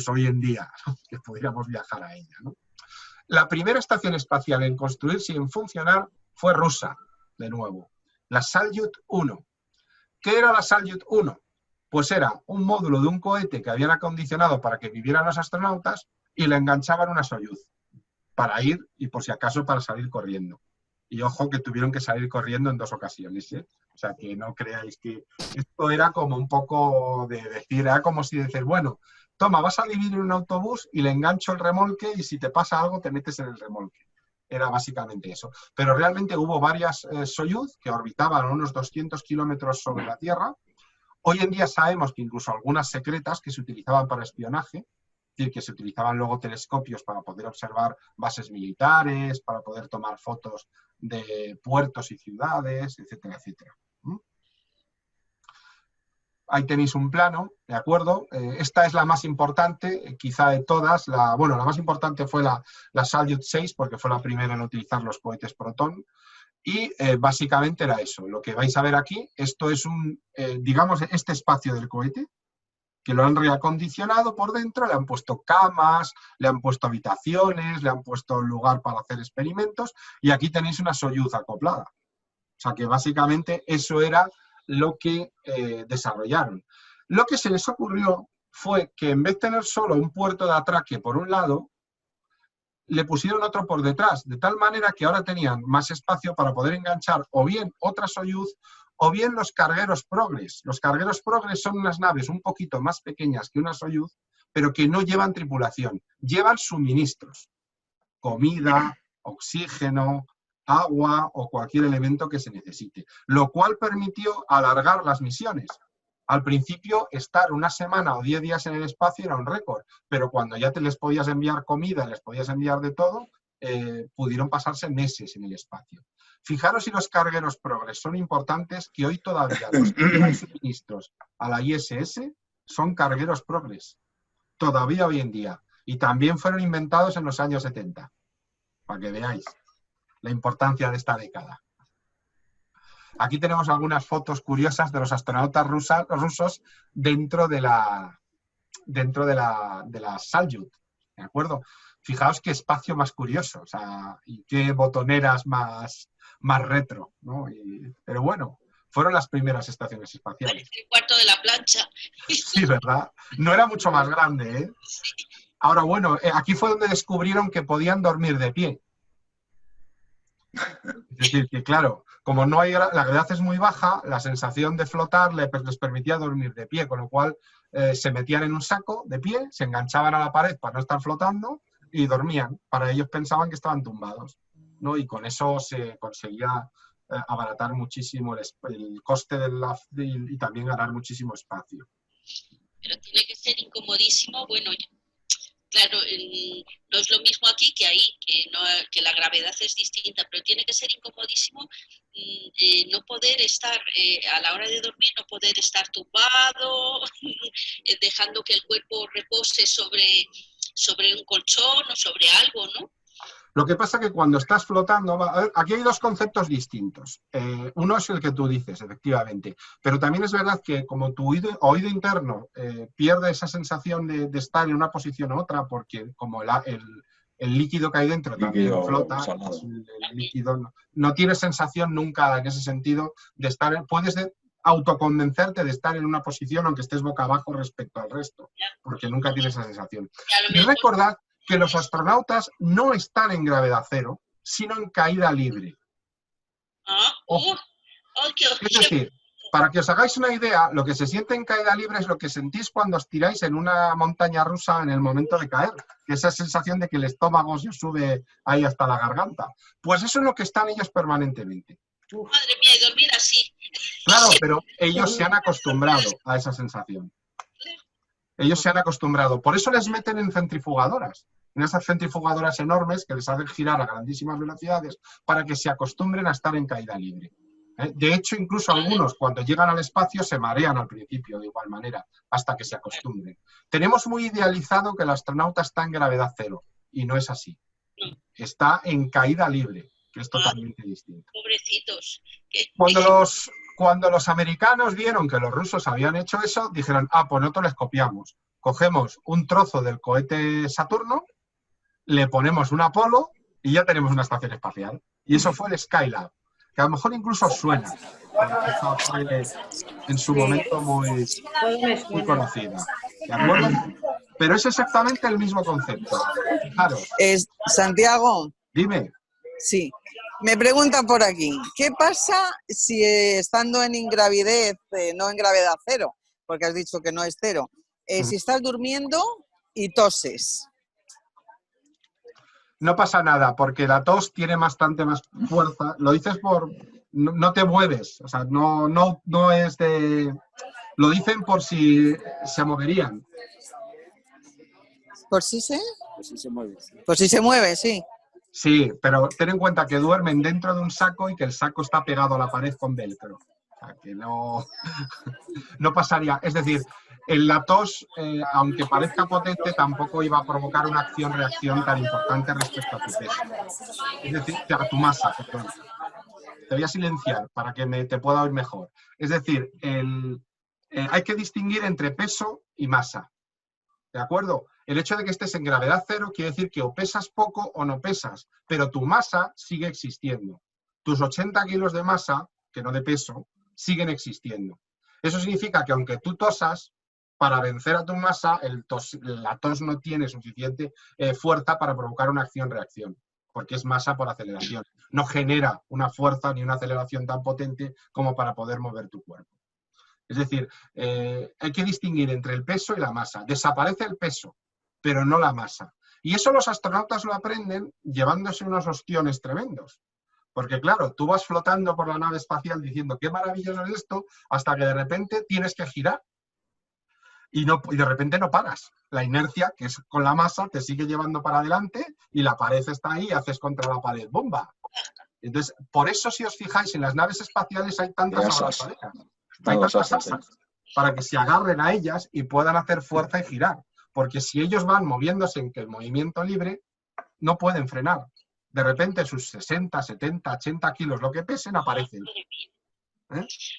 hoy en día, ¿no? Que pudiéramos viajar a ella, ¿no? La primera estación espacial en construirse y en funcionar fue rusa, de nuevo, la Salyut 1. ¿Qué era la Salyut 1? Pues era un módulo de un cohete que habían acondicionado para que vivieran los astronautas y le enganchaban una Soyuz para ir y por si acaso para salir corriendo. Y ojo que tuvieron que salir corriendo en 2 ocasiones, ¿eh? O sea que no creáis que esto era como un poco de decir, era como si dices, bueno, toma, vas a vivir en un autobús y le engancho el remolque y si te pasa algo te metes en el remolque. Era básicamente eso. Pero realmente hubo varias Soyuz que orbitaban a unos 200 kilómetros sobre la Tierra. Hoy en día sabemos que incluso algunas secretas que se utilizaban para espionaje, es decir, que se utilizaban luego telescopios para poder observar bases militares, para poder tomar fotos de puertos y ciudades, etcétera, etcétera. Ahí tenéis un plano, ¿de acuerdo? Esta es la más importante, quizá de todas. La más importante fue la Salyut 6, porque fue la primera en utilizar los cohetes Proton. Y básicamente era eso. Lo que vais a ver aquí, esto es digamos, este espacio del cohete, que lo han reacondicionado por dentro, le han puesto camas, le han puesto habitaciones, le han puesto un lugar para hacer experimentos, y aquí tenéis una Soyuz acoplada. O sea que básicamente eso era lo que desarrollaron. Lo que se les ocurrió fue que en vez de tener solo un puerto de atraque por un lado, le pusieron otro por detrás, de tal manera que ahora tenían más espacio para poder enganchar o bien otra Soyuz o bien los cargueros Progress. Los cargueros Progress son unas naves un poquito más pequeñas que una Soyuz, pero que no llevan tripulación, llevan suministros, comida, oxígeno, agua o cualquier elemento que se necesite, lo cual permitió alargar las misiones. Al principio, estar una semana o 10 días en el espacio era un récord, pero cuando ya les podías enviar comida, les podías enviar de todo, pudieron pasarse meses en el espacio. Fijaros si los cargueros Progress son importantes, que hoy todavía los que llevan suministros a la ISS son cargueros Progress, todavía hoy en día, y también fueron inventados en los años 70, para que veáis la importancia de esta década. Aquí tenemos algunas fotos curiosas de los astronautas rusos dentro de la Salyut, ¿de acuerdo? Fijaos qué espacio más curioso, o sea, y qué botoneras más retro, ¿no? Pero bueno, fueron las primeras estaciones espaciales. Parece el cuarto de la plancha. Sí, ¿verdad? No era mucho más grande, ¿eh? Ahora, bueno, aquí fue donde descubrieron que podían dormir de pie. Es decir, que claro, como no hay la gravedad es muy baja, la sensación de flotar les permitía dormir de pie, con lo cual se metían en un saco de pie, se enganchaban a la pared para no estar flotando y dormían. Para ellos pensaban que estaban tumbados, ¿no? Y con eso se conseguía abaratar muchísimo el coste y también ganar muchísimo espacio. Pero tiene que ser incomodísimo. Bueno, claro, no es lo mismo aquí que ahí, que la gravedad es distinta, pero tiene que ser incomodísimo no poder estar, a la hora de dormir, no poder estar tumbado, dejando que el cuerpo repose sobre un colchón o sobre algo, ¿no? Lo que pasa es que cuando estás flotando, a ver, aquí hay dos conceptos distintos. Uno es el que tú dices, efectivamente, pero también es verdad que como tu oído interno pierde esa sensación de estar en una posición u otra, porque como el líquido que hay dentro también flota, pues el líquido no tiene sensación nunca en ese sentido de estar, puedes autoconvencerte de estar en una posición aunque estés boca abajo respecto al resto, porque nunca tienes esa sensación. Y recordad que los astronautas no están en gravedad cero, sino en caída libre. Es decir, para que os hagáis una idea, lo que se siente en caída libre es lo que sentís cuando os tiráis en una montaña rusa en el momento de caer. Esa sensación de que el estómago se sube ahí hasta la garganta. Pues eso es lo que están ellos permanentemente. Madre mía, y dormir así. Claro, pero ellos se han acostumbrado a esa sensación. Ellos se han acostumbrado. Por eso les meten en centrifugadoras. En esas centrifugadoras enormes que les hacen girar a grandísimas velocidades para que se acostumbren a estar en caída libre. De hecho, incluso algunos cuando llegan al espacio se marean al principio de igual manera, hasta que se acostumbren. Tenemos muy idealizado que el astronauta está en gravedad cero, y no es así. Está en caída libre, que es totalmente distinto. Pobrecitos. Cuando los americanos vieron que los rusos habían hecho eso, dijeron, pues nosotros les copiamos. Cogemos un trozo del cohete Saturno, le ponemos un Apolo y ya tenemos una estación espacial. Y eso fue el Skylab, que a lo mejor incluso suena, porque eso fue en su momento muy conocida. ¿De acuerdo? Pero es exactamente el mismo concepto. Fijaros. Santiago. Dime. Sí. Me preguntan por aquí, ¿qué pasa si estando en ingravidez, no en gravedad cero, porque has dicho que no es cero, si estás durmiendo y toses? No pasa nada, porque la tos tiene bastante más fuerza. Lo dices por... No te mueves, o sea, no es de... Lo dicen por si se moverían. ¿Por si se? Por si se mueve. Por si se mueve, sí. Sí, pero ten en cuenta que duermen dentro de un saco y que el saco está pegado a la pared con velcro. O sea, que no pasaría. Es decir, la tos, aunque parezca potente, tampoco iba a provocar una acción-reacción tan importante respecto a tu peso. Es decir, a tu masa, perdón. Te voy a silenciar para que te pueda oír mejor. Es decir, hay que distinguir entre peso y masa. ¿De acuerdo? El hecho de que estés en gravedad cero quiere decir que o pesas poco o no pesas, pero tu masa sigue existiendo. Tus 80 kilos de masa, que no de peso, siguen existiendo. Eso significa que aunque tú tosas, para vencer a tu masa, la tos no tiene suficiente fuerza para provocar una acción-reacción, porque es masa por aceleración. No genera una fuerza ni una aceleración tan potente como para poder mover tu cuerpo. Es decir, hay que distinguir entre el peso y la masa. Desaparece el peso, pero no la masa. Y eso los astronautas lo aprenden llevándose unos ostiones tremendos. Porque claro, tú vas flotando por la nave espacial diciendo qué maravilloso es esto, hasta que de repente tienes que girar. Y de repente no paras. La inercia, que es con la masa, te sigue llevando para adelante y la pared está ahí y haces contra la pared. ¡Bomba! Entonces, por eso si os fijáis, en las naves espaciales hay tantas abrazaderas. Hay tantas asas para que se agarren a ellas y puedan hacer fuerza y girar. Porque si ellos van moviéndose en el movimiento libre, no pueden frenar. De repente sus 60, 70, 80 kilos, lo que pesen, aparecen.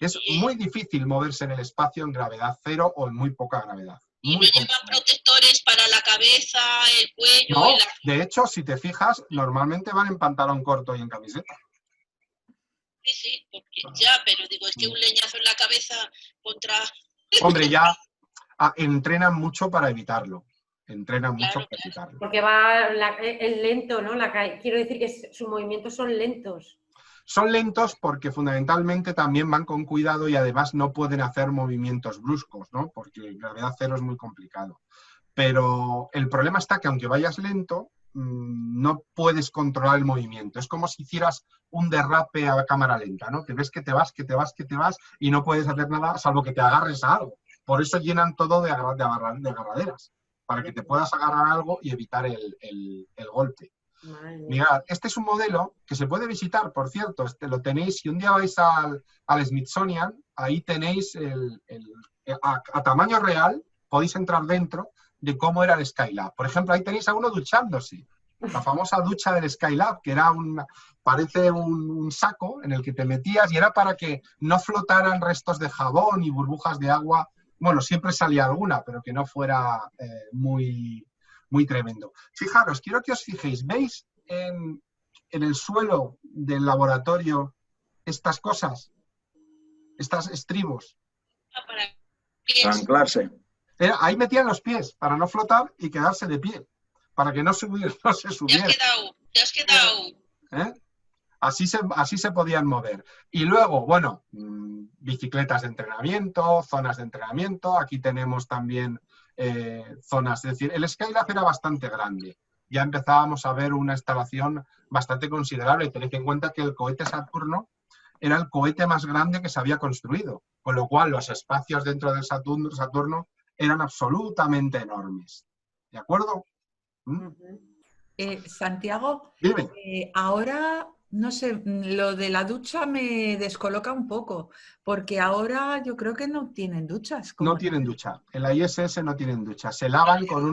Es muy difícil moverse en el espacio en gravedad cero o en muy poca gravedad. ¿Y no llevan protectores para la cabeza, el cuello? No, de hecho, si te fijas, normalmente van en pantalón corto y en camiseta. Sí, porque ya, pero digo, es que un leñazo en la cabeza contra... Hombre, ya entrenan mucho para evitarlo. Entrenan mucho para evitarlo. Porque va es lento, ¿no? Quiero decir que sus movimientos son lentos. Son lentos porque fundamentalmente también van con cuidado y además no pueden hacer movimientos bruscos, ¿no? Porque gravedad cero es muy complicado. Pero el problema está que aunque vayas lento, no puedes controlar el movimiento. Es como si hicieras un derrape a cámara lenta, ¿no? Que ves que te vas y no puedes hacer nada salvo que te agarres a algo. Por eso llenan todo de agarraderas. para que te puedas agarrar algo y evitar el golpe. Madre mía. Mirad, este es un modelo que se puede visitar, por cierto, lo tenéis, si un día vais al Smithsonian, ahí tenéis a tamaño real, podéis entrar dentro de cómo era el Skylab. Por ejemplo, ahí tenéis a uno duchándose, la famosa ducha del Skylab, que era parece un saco en el que te metías y era para que no flotaran restos de jabón y burbujas de agua. Bueno, siempre salía alguna, pero que no fuera muy tremendo. Fijaros, quiero que os fijéis, ¿veis en el suelo del laboratorio estas cosas? Estas estribos. Para Para pies. anclarse. Ahí metían los pies para no flotar y quedarse de pie, para que no se subiera. Te has quedado. ¿Eh? Así se podían mover. Y luego, bueno, bicicletas de entrenamiento, zonas de entrenamiento. Aquí tenemos también zonas. Es decir, el Skylab era bastante grande. Ya empezábamos a ver una instalación bastante considerable. Tened en cuenta que el cohete Saturno era el cohete más grande que se había construido, con lo cual los espacios dentro del Saturno eran absolutamente enormes. ¿De acuerdo? Santiago, Dime. ahora, no sé, lo de la ducha me descoloca un poco, porque ahora yo creo que no tienen duchas. No tienen ducha. En la ISS no tienen ducha. Se lavan con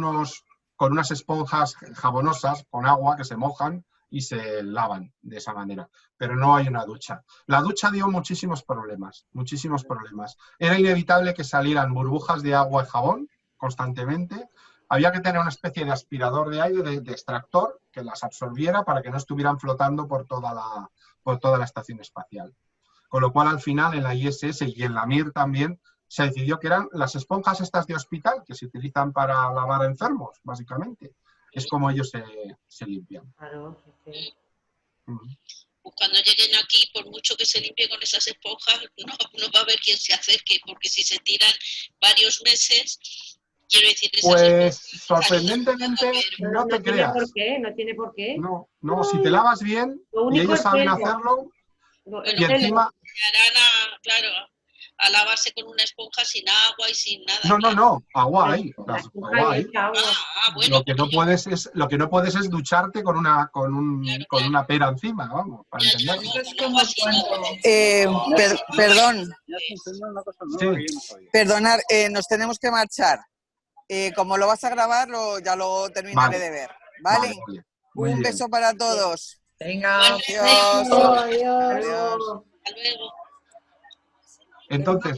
unas esponjas jabonosas con agua que se mojan y se lavan de esa manera. Pero no hay una ducha. La ducha dio muchísimos problemas, muchísimos problemas. Era inevitable que salieran burbujas de agua y jabón constantemente. Había que tener una especie de aspirador de aire, de extractor, que las absorbiera para que no estuvieran flotando por toda la estación espacial. Con lo cual, al final, en la ISS y en la Mir también, se decidió que eran las esponjas estas de hospital, que se utilizan para lavar a enfermos, básicamente. Es como ellos se limpian. Claro, sí. Pues cuando lleguen aquí, por mucho que se limpie con esas esponjas, no va a haber quien se acerque, porque si se tiran varios meses, quiero decir... Pues sorprendentemente no te tiene creas. por qué, no tiene por qué. No, si te lavas bien Lo y único ellos es saben pelo. hacerlo, Bueno, y encima... claro, a lavarse con una esponja sin agua y sin nada. No, agua ahí. La esponja Agua y ahí. echa agua. Bueno, Lo que no puedes es ducharte con una pera encima, vamos, para entenderlo. Eso es como cuando... Perdón, Sí. perdonar, nos tenemos que marchar. Como lo vas a grabar, ya lo terminaré Vale. de ver. ¿Vale? Vale. Muy Un bien. beso para todos. Venga, Adiós. Adiós. hasta luego. Entonces,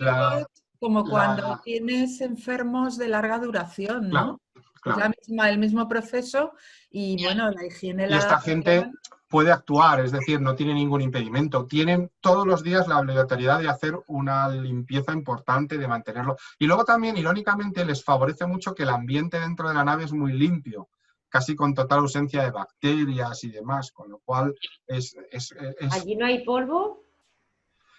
como cuando la- tienes enfermos de larga duración, ¿no? Claro. Es el mismo proceso y bueno, la higiene Y la esta gente puede actuar, es decir, no tiene ningún impedimento. Tienen todos los días la obligatoriedad de hacer una limpieza importante, de mantenerlo. Y luego también, irónicamente, les favorece mucho que el ambiente dentro de la nave es muy limpio, casi con total ausencia de bacterias y demás, con lo cual es ¿Allí no hay polvo?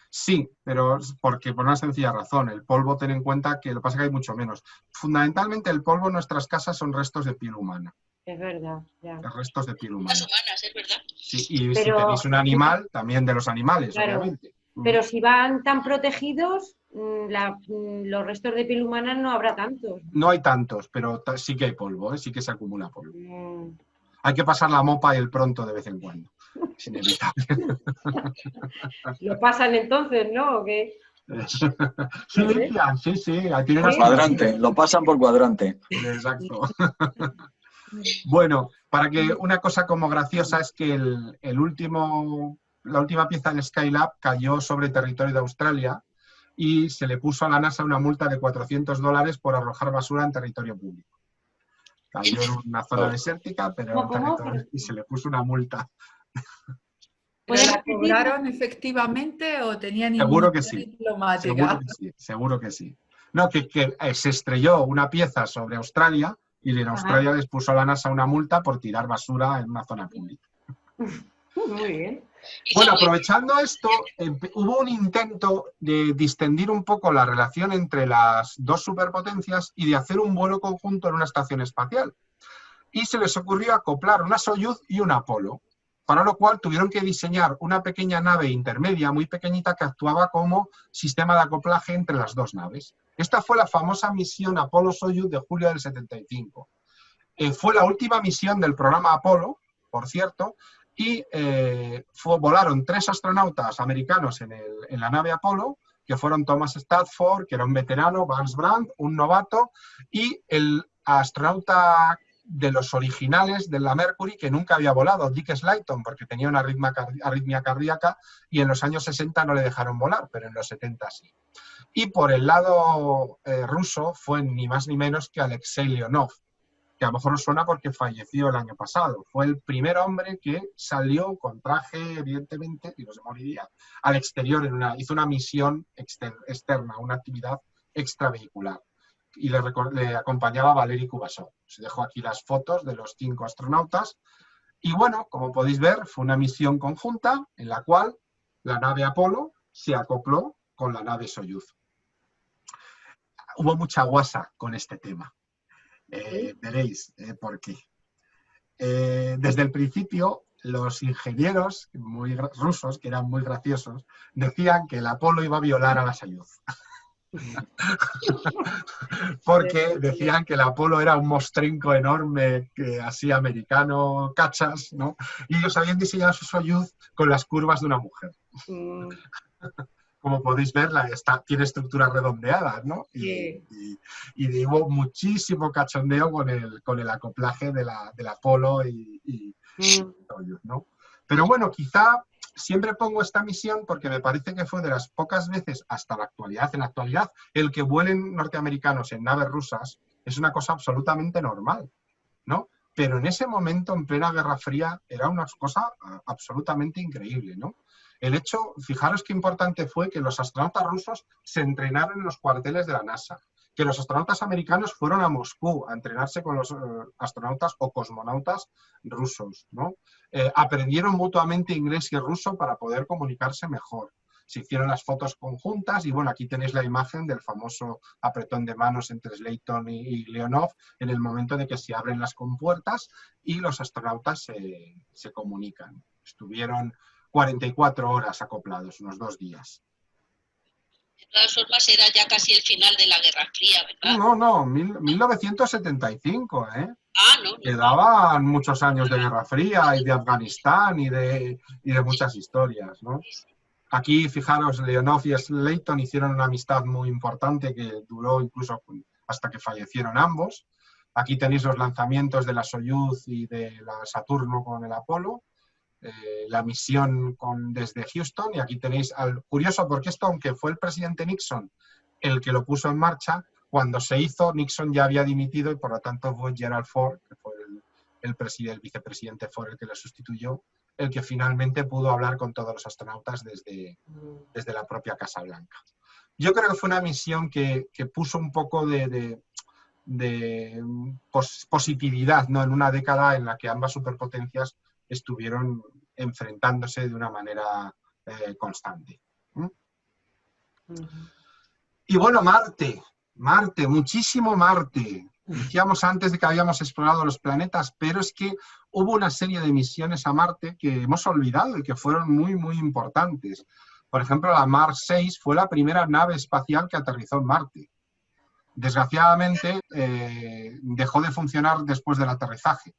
sí, pero por una sencilla razón. El polvo, ten en cuenta que lo que pasa es que hay mucho menos. Fundamentalmente el polvo en nuestras casas son restos de piel humana. Es verdad, ya. Restos de piel humana. Las humanas, es verdad. Sí, y Pero- si tenéis un animal, también de los animales, Claro. obviamente. Pero si van tan protegidos, los restos de piel humana no habrá tantos. No hay tantos, pero sí que hay polvo, ¿eh? Sí que se acumula polvo. Mm. Hay que pasar la mopa y el pronto de vez en cuando. Es inevitable. Lo pasan entonces, ¿no? ¿O qué? Sí, limpian, sí. Tienen Sí. así- Cuadrante, lo pasan por cuadrante. Exacto. Bueno, para que una cosa como graciosa es que la última pieza del Skylab cayó sobre territorio de Australia y se le puso a la NASA una multa de $400 por arrojar basura en territorio público. Cayó en una zona desértica, pero en ¿Cómo? territorio, y se le puso una multa. ¿Pero ¿Puedes la repetir? cobraron efectivamente o tenían Seguro que inmunidad sí. diplomática? Seguro que sí. No, que se estrelló una pieza sobre Australia y en Australia les puso a la NASA una multa por tirar basura en una zona pública. Muy bien. Bueno, aprovechando esto, hubo un intento de distendir un poco la relación entre las dos superpotencias y de hacer un vuelo conjunto en una estación espacial. Y se les ocurrió acoplar una Soyuz y un Apolo. para lo cual tuvieron que diseñar una pequeña nave intermedia, muy pequeñita, que actuaba como sistema de acoplaje entre las dos naves. Esta fue la famosa misión Apolo-Soyuz de julio del 75. Fue la última misión del programa Apolo, por cierto, y volaron 3 astronautas americanos en la nave Apolo, que fueron Thomas Stafford, que era un veterano, Vance Brand, un novato, y el astronauta de los originales de la Mercury, que nunca había volado, Dick Slayton, porque tenía una arritmia cardíaca, y en los años 60 no le dejaron volar, pero en los 70 sí. Y por el lado ruso fue ni más ni menos que Alexei Leonov, que a lo mejor os suena porque falleció el año pasado. Fue el primer hombre que salió con traje, evidentemente, y no se moriría, al exterior, hizo una misión externa, una actividad extravehicular. Y le acompañaba Valery Kubasov. Os dejo aquí las fotos de los 5 astronautas. Y bueno, como podéis ver, fue una misión conjunta en la cual la nave Apolo se acopló con la nave Soyuz. Hubo mucha guasa con este tema. Veréis por qué. Desde el principio, los ingenieros rusos, que eran muy graciosos, decían que el Apolo iba a violar a la Soyuz. Porque decían que el Apolo era un mostrenco enorme, así americano, cachas, ¿no? Y ellos habían diseñado su Soyuz con las curvas de una mujer. Como podéis ver, tiene estructuras redondeadas, ¿no? Sí. Y hubo muchísimo cachondeo con el acoplaje del Apolo y Soyuz, ¿no? Pero bueno, quizá siempre pongo esta misión porque me parece que fue de las pocas veces hasta la actualidad. En la actualidad, el que vuelen norteamericanos en naves rusas es una cosa absolutamente normal, ¿no? Pero en ese momento, en plena Guerra Fría, era una cosa absolutamente increíble, ¿no? El hecho, fijaros qué importante fue que los astronautas rusos se entrenaron en los cuarteles de la NASA, que los astronautas americanos fueron a Moscú a entrenarse con los astronautas o cosmonautas rusos, ¿no? Aprendieron mutuamente inglés y ruso para poder comunicarse mejor. Se hicieron las fotos conjuntas y bueno, aquí tenéis la imagen del famoso apretón de manos entre Slayton y Leonov en el momento de que se abren las compuertas y los astronautas se comunican. Estuvieron 44 horas acoplados, unos 2 días. De todas formas, era ya casi el final de la Guerra Fría, ¿verdad? No, 1975, ¿eh? No. Quedaban muchos años de Guerra Fría y de Afganistán y de muchas historias, ¿no? Aquí, fijaros, Leonov y Slayton hicieron una amistad muy importante que duró incluso hasta que fallecieron ambos. Aquí tenéis los lanzamientos de la Soyuz y de la Saturno con el Apolo. La misión desde Houston, y aquí tenéis curioso porque esto, aunque fue el presidente Nixon el que lo puso en marcha, cuando se hizo Nixon ya había dimitido y por lo tanto fue Gerald Ford, que fue el vicepresidente Ford el que le sustituyó, el que finalmente pudo hablar con todos los astronautas desde la propia Casa Blanca. Yo creo que fue una misión que puso un poco de positividad, ¿no? En una década en la que ambas superpotencias estuvieron enfrentándose de una manera constante. Y bueno, Marte, muchísimo Marte. Decíamos antes de que habíamos explorado los planetas, pero es que hubo una serie de misiones a Marte que hemos olvidado y que fueron muy, muy importantes. Por ejemplo, la Mars 6 fue la primera nave espacial que aterrizó en Marte. Desgraciadamente, dejó de funcionar después del aterrizaje,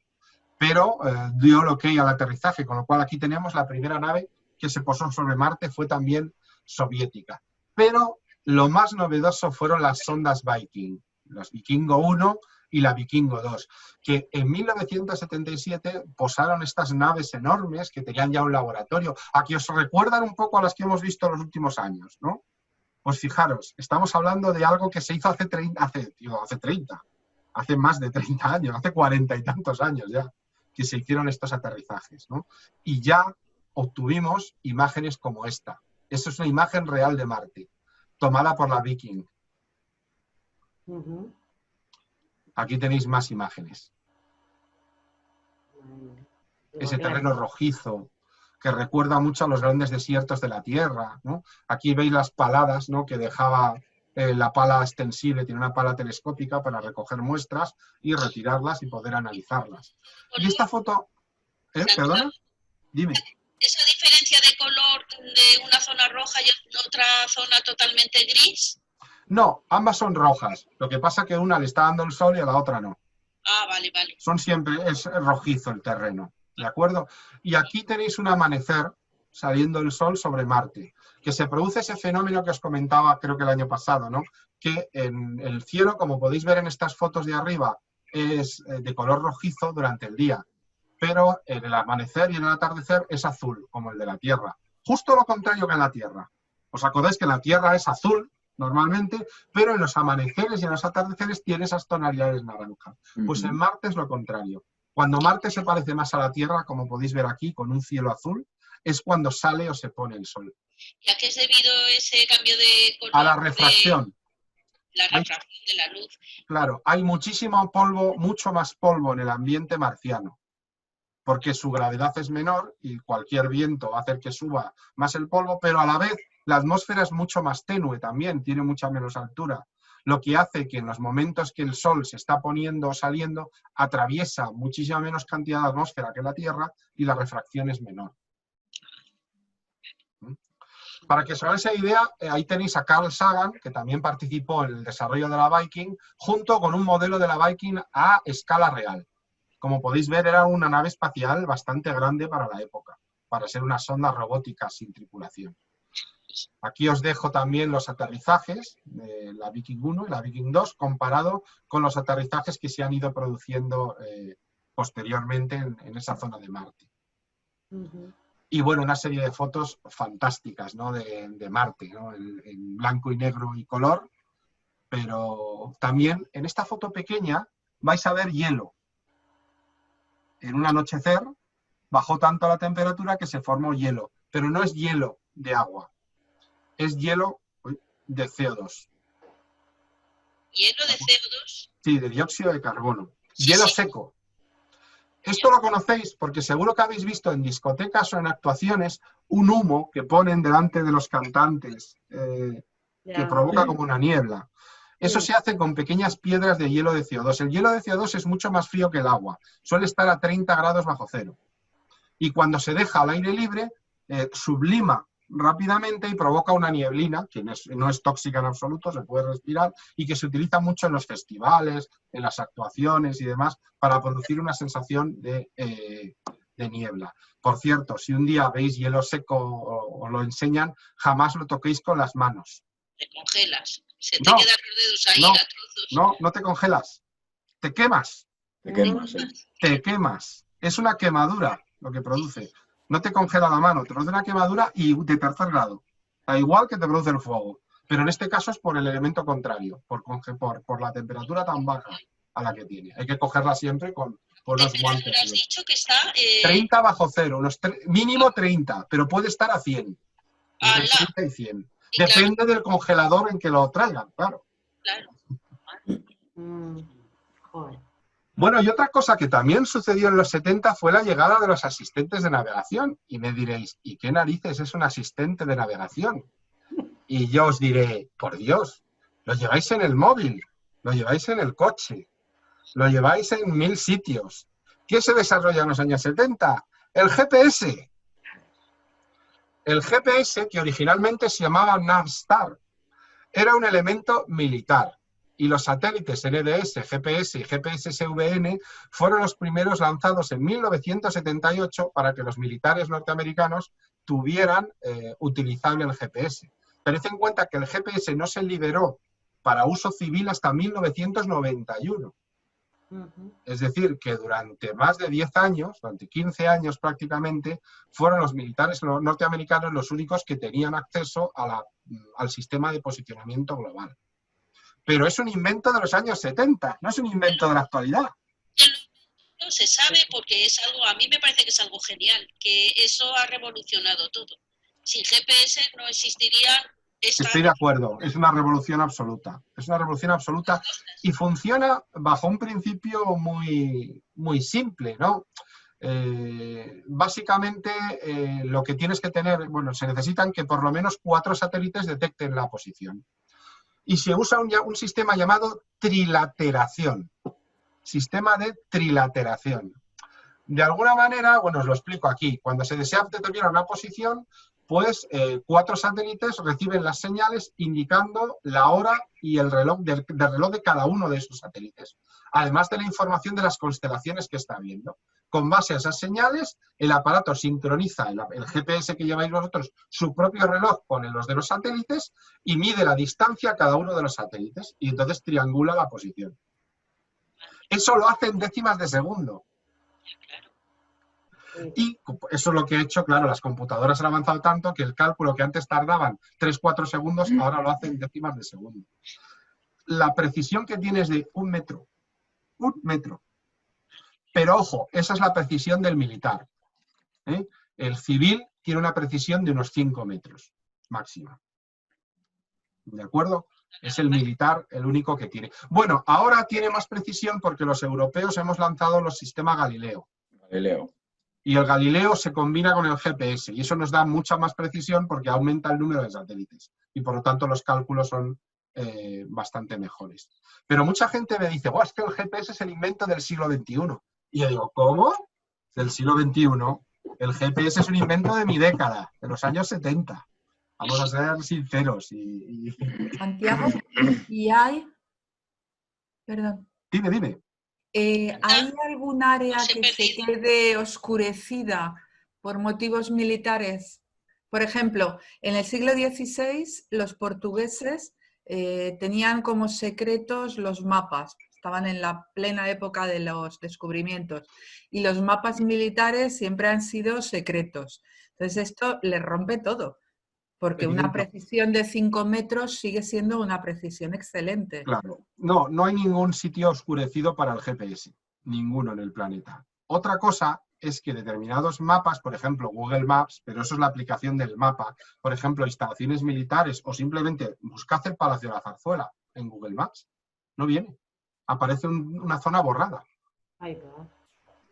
pero dio el ok al aterrizaje, con lo cual aquí tenemos la primera nave que se posó sobre Marte, fue también soviética. Pero lo más novedoso fueron las sondas Viking, los Vikingo 1 y la Vikingo 2, que en 1977 posaron estas naves enormes que tenían ya un laboratorio, a que os recuerdan un poco a las que hemos visto en los últimos años, ¿no? Pues fijaros, estamos hablando de algo que se hizo hace más de 30 años, hace 40 y tantos años ya, que se hicieron estos aterrizajes, ¿no? Y ya obtuvimos imágenes como esta. Esa es una imagen real de Marte, tomada por la Viking. Aquí tenéis más imágenes. Ese terreno rojizo, que recuerda mucho a los grandes desiertos de la Tierra, ¿no? Aquí veis las paladas, ¿no? Que dejaba la pala extensible, tiene una pala telescópica para recoger muestras y retirarlas y poder analizarlas. Y esta foto... ¿Perdona? Dime. ¿Esa diferencia de color de una zona roja y en otra zona totalmente gris? No, ambas son rojas. Lo que pasa es que una le está dando el sol y a la otra no. Ah, vale, vale. Son siempre, es rojizo el terreno, ¿de acuerdo? Y aquí tenéis un amanecer saliendo el sol sobre Marte, que se produce ese fenómeno que os comentaba creo que el año pasado, ¿no? Que en el cielo, como podéis ver en estas fotos de arriba, es de color rojizo durante el día, pero en el amanecer y en el atardecer es azul, como el de la Tierra. Justo lo contrario que en la Tierra. ¿Os acordáis que la Tierra es azul normalmente, pero en los amaneceres y en los atardeceres tiene esas tonalidades naranjas? Pues en Marte es lo contrario. Cuando Marte se parece más a la Tierra, como podéis ver aquí, con un cielo azul, es cuando sale o se pone el sol. ¿Y a qué es debido ese cambio de color? A la refracción. La refracción de la luz. Claro, hay muchísimo polvo, mucho más polvo en el ambiente marciano, porque su gravedad es menor y cualquier viento va a hacer que suba más el polvo, pero a la vez la atmósfera es mucho más tenue también, tiene mucha menos altura, lo que hace que en los momentos que el sol se está poniendo o saliendo, atraviesa muchísima menos cantidad de atmósfera que la Tierra y la refracción es menor. Para que os hagáis esa idea, ahí tenéis a Carl Sagan, que también participó en el desarrollo de la Viking, junto con un modelo de la Viking a escala real. Como podéis ver, era una nave espacial bastante grande para la época, para ser una sonda robótica sin tripulación. Aquí os dejo también los aterrizajes de la Viking 1 y la Viking 2, comparado con los aterrizajes que se han ido produciendo posteriormente en esa zona de Marte. Y bueno, una serie de fotos fantásticas, ¿no? de Marte, ¿no? En blanco y negro y color, pero también en esta foto pequeña vais a ver hielo. En un anochecer bajó tanto la temperatura que se formó hielo, pero no es hielo de agua, es hielo de CO2. ¿Hielo de CO2? Sí, de dióxido de carbono. Sí, Hielo sí. seco. Esto lo conocéis porque seguro que habéis visto en discotecas o en actuaciones un humo que ponen delante de los cantantes que provoca como una niebla. Eso se hace con pequeñas piedras de hielo de CO2. El hielo de CO2 es mucho más frío que el agua. Suele estar a 30 grados bajo cero. Y cuando se deja al aire libre, sublima rápidamente y provoca una nieblina, que no es tóxica en absoluto, se puede respirar, y que se utiliza mucho en los festivales, en las actuaciones y demás, para producir una sensación de niebla. Por cierto, si un día veis hielo seco o lo enseñan, jamás lo toquéis con las manos. Te congelas. Se te No, quedan los dedos ahí no, a trozos. no te congelas, te quemas. Te quemas, sí. Te quemas. Es una quemadura lo que produce. No te congela la mano, te produce una quemadura y de tercer grado. Da igual que te produce el fuego. Pero en este caso es por el elemento contrario, por la temperatura tan baja a la que tiene. Hay que cogerla siempre con los guantes. Has dicho que está... 30 bajo cero, mínimo 30, pero puede estar a 100. Entre 30 y 100. Y Depende claro, del congelador en que lo traigan, claro. claro. Joder. Bueno, y otra cosa que también sucedió en los 70 fue la llegada de los asistentes de navegación. Y me diréis, ¿y qué narices es un asistente de navegación? Y yo os diré, por Dios, lo lleváis en el móvil, lo lleváis en el coche, lo lleváis en 1000 sitios. ¿Qué se desarrolla en los años 70? El GPS. El GPS, que originalmente se llamaba Navstar, era un elemento militar. Y los satélites NDS, GPS y GPS-SVN fueron los primeros lanzados en 1978 para que los militares norteamericanos tuvieran utilizable el GPS. Tened en cuenta que el GPS no se liberó para uso civil hasta 1991. Es decir, que durante más de 10 años, durante 15 años prácticamente, fueron los militares norteamericanos los únicos que tenían acceso al sistema de posicionamiento global. Pero es un invento de los años 70, no es un invento de la actualidad. No se sabe porque es algo, a mí me parece que es algo genial, que eso ha revolucionado todo. Sin GPS no existiría esta... Estoy de acuerdo, es una revolución absoluta. Es una revolución absoluta y funciona bajo un principio muy, muy simple, ¿no? Básicamente lo que tienes que tener, bueno, se necesitan que por lo menos 4 satélites detecten la posición. Y se usa un sistema llamado trilateración. Sistema de trilateración. De alguna manera, bueno, os lo explico aquí. Cuando se desea determinar una posición, pues 4 satélites reciben las señales indicando la hora y el reloj del reloj de cada uno de esos satélites, además de la información de las constelaciones que está viendo. Con base a esas señales, el aparato sincroniza el GPS que lleváis vosotros, su propio reloj con los de los satélites y mide la distancia a cada uno de los satélites y entonces triangula la posición. Eso lo hace en décimas de segundo. Y eso es lo que ha hecho, claro, las computadoras han avanzado tanto que el cálculo que antes tardaban 3-4 segundos, ahora lo hacen en décimas de segundo. La precisión que tiene es de 1 metro. 1 metro. Pero ojo, esa es la precisión del militar. El civil tiene una precisión de unos 5 metros máxima. ¿De acuerdo? Es el militar el único que tiene. Bueno, ahora tiene más precisión porque los europeos hemos lanzado los sistemas Galileo. Y el Galileo se combina con el GPS y eso nos da mucha más precisión porque aumenta el número de satélites y por lo tanto los cálculos son bastante mejores. Pero mucha gente me dice, es que el GPS es el invento del siglo XXI. Y yo digo, ¿cómo? Del siglo XXI. El GPS es un invento de mi década, de los años 70. Vamos a ser sinceros. Santiago, y hay... Perdón. Dime. ¿Hay algún área que se quede oscurecida por motivos militares? Por ejemplo, en el siglo XVI los portugueses tenían como secretos los mapas. Estaban en la plena época de los descubrimientos. Y los mapas militares siempre han sido secretos. Entonces esto les rompe todo. Porque una precisión de 5 metros sigue siendo una precisión excelente. Claro. No hay ningún sitio oscurecido para el GPS. Ninguno en el planeta. Otra cosa es que determinados mapas, por ejemplo Google Maps, pero eso es la aplicación del mapa, por ejemplo instalaciones militares o simplemente buscad el Palacio de la Zarzuela en Google Maps, no viene. Aparece una zona borrada.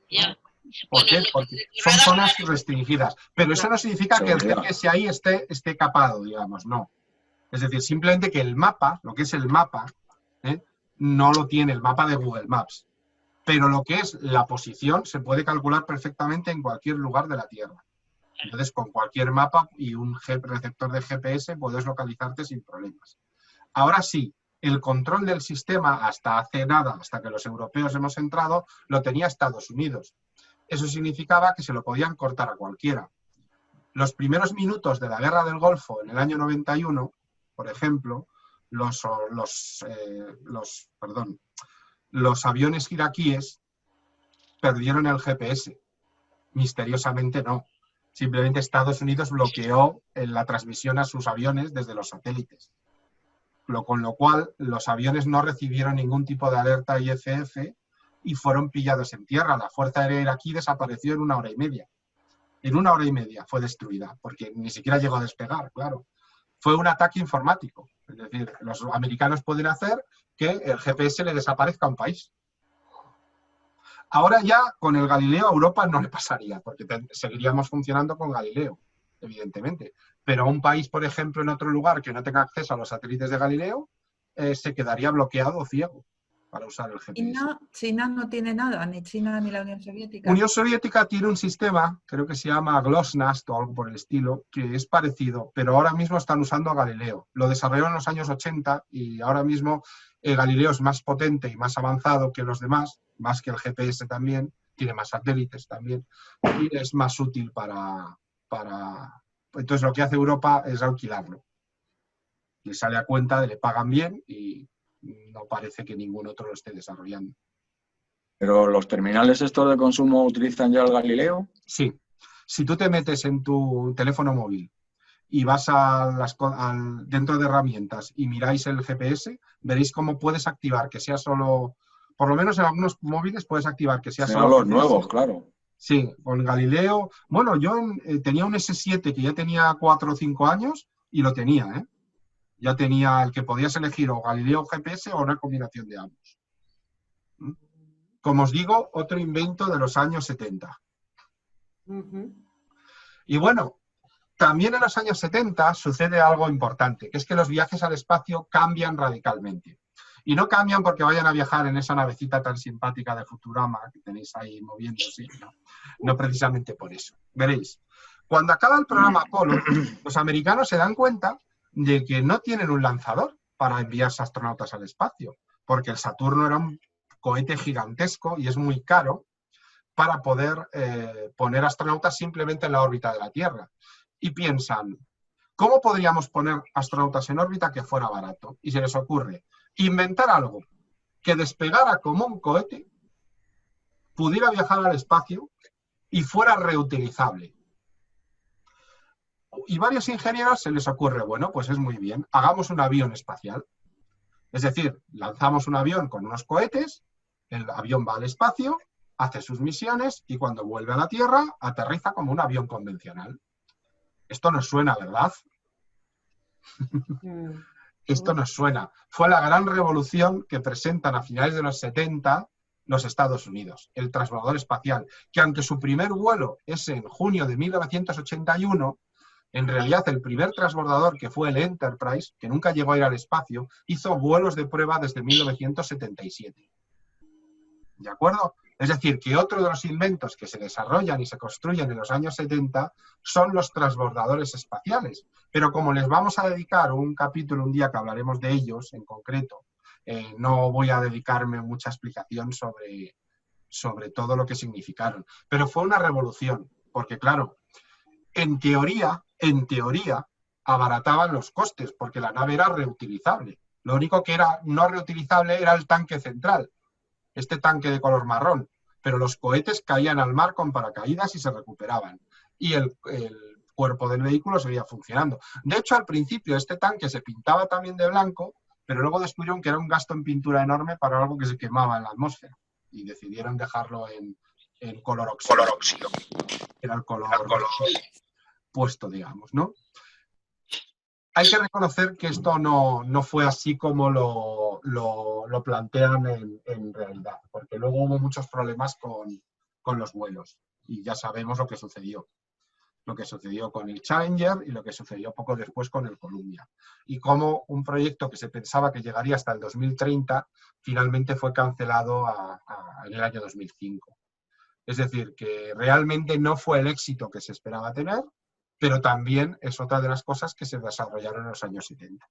Ya. ¿Por qué? Porque son zonas restringidas. Pero eso no significa que el GPS ahí esté capado, digamos, no. Es decir, simplemente que el mapa, lo que es el mapa, no lo tiene el mapa de Google Maps. Pero lo que es la posición se puede calcular perfectamente en cualquier lugar de la Tierra. Entonces, con cualquier mapa y un receptor de GPS puedes localizarte sin problemas. Ahora sí, el control del sistema hasta hace nada, hasta que los europeos hemos entrado, lo tenía Estados Unidos. Eso significaba que se lo podían cortar a cualquiera. Los primeros minutos de la Guerra del Golfo, en el año 91, por ejemplo, los aviones iraquíes perdieron el GPS. Misteriosamente no. Simplemente Estados Unidos bloqueó la transmisión a sus aviones desde los satélites. Con lo cual, los aviones no recibieron ningún tipo de alerta IFF y fueron pillados en tierra. La Fuerza Aérea iraquí desapareció en 1 hora y media. En 1 hora y media fue destruida, porque ni siquiera llegó a despegar, claro. Fue un ataque informático. Es decir, los americanos pueden hacer que el GPS le desaparezca a un país. Ahora ya con el Galileo a Europa no le pasaría, porque seguiríamos funcionando con Galileo, evidentemente. Pero a un país, por ejemplo, en otro lugar que no tenga acceso a los satélites de Galileo, se quedaría bloqueado o ciego para usar el GPS. China no tiene nada, ni China ni la Unión Soviética. Unión Soviética tiene un sistema, creo que se llama GLONASS o algo por el estilo, que es parecido, pero ahora mismo están usando a Galileo. Lo desarrollaron en los años 80 y ahora mismo Galileo es más potente y más avanzado que los demás, más que el GPS también, tiene más satélites también, y es más útil para... Entonces lo que hace Europa es alquilarlo. Le sale a cuenta, le pagan bien y no parece que ningún otro lo esté desarrollando. ¿Pero los terminales estos de consumo utilizan ya el Galileo? Sí. Si tú te metes en tu teléfono móvil y vas dentro de herramientas y miráis el GPS, veréis cómo puedes activar que sea solo... Por lo menos en algunos móviles puedes activar que sea solo... los nuevos, claro. Sí, con Galileo... Bueno, yo tenía un S7 que ya tenía 4 o 5 años y lo tenía, ¿eh? Ya tenía el que podías elegir o Galileo o GPS o una combinación de ambos. Como os digo, otro invento de los años 70. Y bueno, también en los años 70 sucede algo importante, que es que los viajes al espacio cambian radicalmente. Y no cambian porque vayan a viajar en esa navecita tan simpática de Futurama que tenéis ahí moviéndose, no precisamente por eso. Veréis, cuando acaba el programa Apolo, los americanos se dan cuenta de que no tienen un lanzador para enviarse astronautas al espacio, porque el Saturno era un cohete gigantesco y es muy caro para poder poner astronautas simplemente en la órbita de la Tierra. Y piensan, ¿cómo podríamos poner astronautas en órbita que fuera barato? Y se les ocurre inventar algo que despegara como un cohete, pudiera viajar al espacio y fuera reutilizable. Y varios ingenieros se les ocurre, bueno, pues es muy bien, hagamos un avión espacial. Es decir, lanzamos un avión con unos cohetes, el avión va al espacio, hace sus misiones y cuando vuelve a la Tierra aterriza como un avión convencional. Esto nos suena, ¿verdad? Esto nos suena. Fue la gran revolución que presentan a finales de los 70 los Estados Unidos, el transbordador espacial, que aunque su primer vuelo es en junio de 1981, en realidad el primer transbordador, que fue el Enterprise, que nunca llegó a ir al espacio, hizo vuelos de prueba desde 1977. ¿De acuerdo? Es decir, que otro de los inventos que se desarrollan y se construyen en los años 70 son los transbordadores espaciales. Pero como les vamos a dedicar un capítulo un día que hablaremos de ellos en concreto, no voy a dedicarme mucha explicación sobre todo lo que significaron. Pero fue una revolución, porque claro, en teoría, abarataban los costes, porque la nave era reutilizable. Lo único que era no reutilizable era el tanque central, este tanque de color marrón, pero los cohetes caían al mar con paracaídas y se recuperaban. Y el cuerpo del vehículo seguía funcionando. De hecho, al principio este tanque se pintaba también de blanco, pero luego descubrieron que era un gasto en pintura enorme para algo que se quemaba en la atmósfera. Y decidieron dejarlo en color óxido. Era el color puesto, digamos, ¿no? Hay que reconocer que esto no fue así como lo plantean en realidad, porque luego hubo muchos problemas con los vuelos y ya sabemos lo que sucedió. Lo que sucedió con el Challenger y lo que sucedió poco después con el Columbia. Y cómo un proyecto que se pensaba que llegaría hasta el 2030 finalmente fue cancelado en el año 2005. Es decir, que realmente no fue el éxito que se esperaba tener, pero también es otra de las cosas que se desarrollaron en los años 70.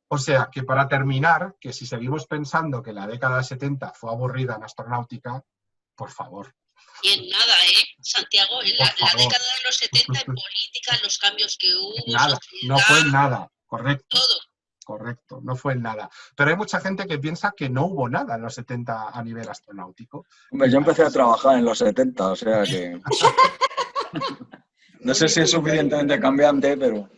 O sea, que para terminar, que si seguimos pensando que la década de 70 fue aburrida en astronáutica, por favor. Y en nada, Santiago, en la década de los 70 en política, los cambios que hubo, nada, sociedad, no fue en nada, correcto. Todo. Correcto, no fue en nada. Pero hay mucha gente que piensa que no hubo nada en los 70 a nivel astronáutico. Hombre, yo empecé a trabajar en los 70, o sea que... No sé si es suficientemente cambiante, pero...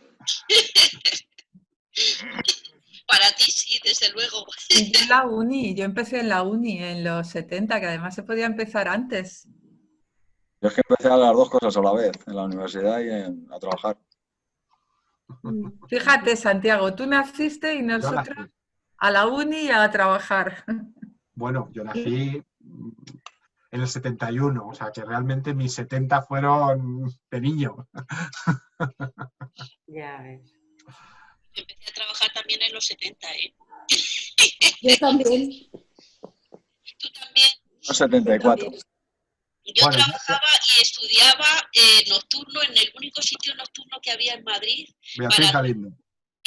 Para ti sí, desde luego. Yo empecé en la uni en los 70, que además se podía empezar antes. Yo es que empecé a las dos cosas a la vez, en la universidad y a trabajar. Fíjate, Santiago, tú naciste y nosotros a la uni y a trabajar. Bueno, yo nací en el 71, o sea que realmente mis 70 fueron de niño. Ya ves. Yo empecé a trabajar también en los 70, Yo también. ¿Tú también? Los 74. Yo trabajaba y estudiaba nocturno en el único sitio nocturno que había en Madrid.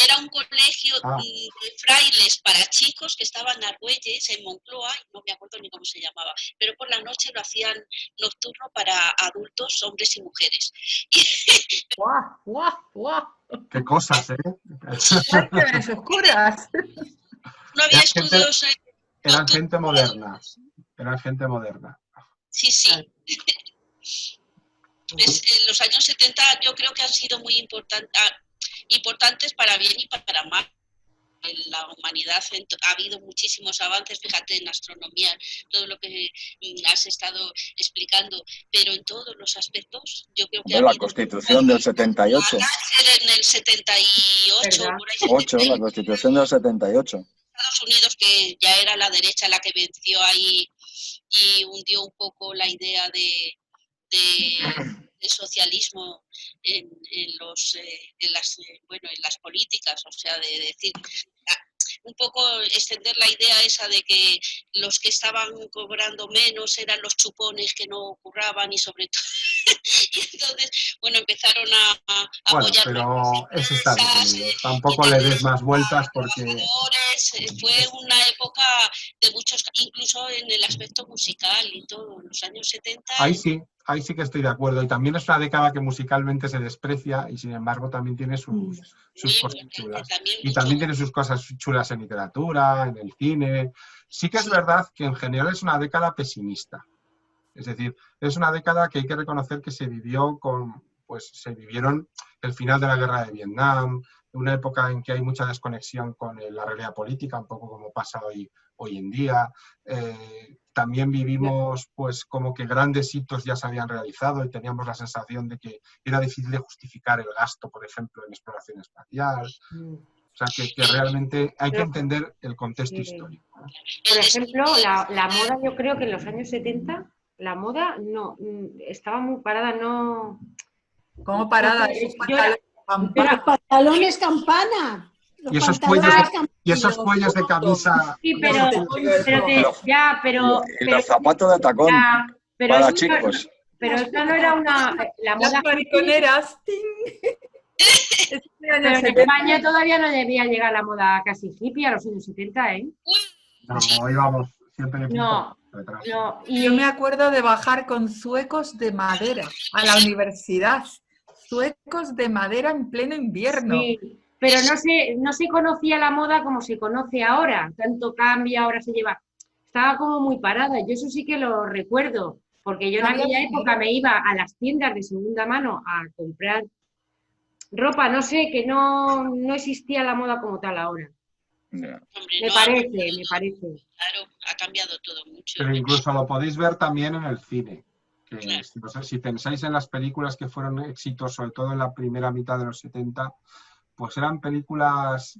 Era un colegio de frailes para chicos que estaban en Argüelles, en Moncloa, no me acuerdo ni cómo se llamaba, pero por la noche lo hacían nocturno para adultos, hombres y mujeres. ¡Guau! ¡Qué cosas, ¡Qué oscuras! No había estudios... Eran gente moderna. Sí, sí. Los años 70 yo creo que han sido muy importantes para bien y para mal. En la humanidad ha habido muchísimos avances, fíjate, en astronomía, todo lo que has estado explicando, pero en todos los aspectos yo creo que la Constitución del 78. En el 78, por ahí 8, la Constitución del 78. Estados Unidos, que ya era la derecha la que venció ahí y hundió un poco la idea de socialismo en las políticas, o sea, de decir, un poco extender la idea esa de que los que estaban cobrando menos eran los chupones que no curraban y sobre todo y entonces bueno empezaron a Bueno, apoyar pero eso está empresas, detenido. y Tampoco le también des más vueltas porque trabajadores, fue una época de muchos, incluso en el aspecto musical y todo, en los años 70. ahí sí que estoy de acuerdo. Y también es una década que musicalmente se desprecia y sin embargo también tiene sus cosas chulas. Y también tiene sus cosas chulas en literatura, en el cine. Sí que es verdad que en general es una década pesimista. Es decir, es una década que hay que reconocer que se vivieron el final de la guerra de Vietnam, una época en que hay mucha desconexión con la realidad política, un poco como pasa hoy en día. También vivimos pues como que grandes hitos ya se habían realizado y teníamos la sensación de que era difícil de justificar el gasto, por ejemplo, en exploración espacial. O sea, que realmente hay que entender el contexto histórico, ¿no? Por ejemplo, la moda, yo creo que en los años 70, la moda no estaba muy parada, no... ¿Cómo parada? Pero pantalones campana. Y esos cuellos de camisa. Sí, pero Y los zapatos de tacón para chicos. Pero esta no era la moda. Las mariconeras. Pero en España todavía no debía llegar la moda casi hippie a los años 70, ¿eh? No, íbamos siempre No. Y yo me acuerdo de bajar con zuecos de madera a la universidad. Zuecos de madera en pleno invierno. Sí, pero no se conocía la moda como se conoce ahora. Tanto cambia, ahora se lleva. Estaba como muy parada. Yo eso sí que lo recuerdo, porque yo en aquella época me iba a las tiendas de segunda mano a comprar ropa, no sé, que no existía la moda como tal ahora. Yeah. Hombre, Me parece. Claro, ha cambiado todo mucho. Pero incluso lo podéis ver también en el cine. Que, Claro. si pensáis en las películas que fueron éxitos, sobre todo en la primera mitad de los 70, pues eran películas,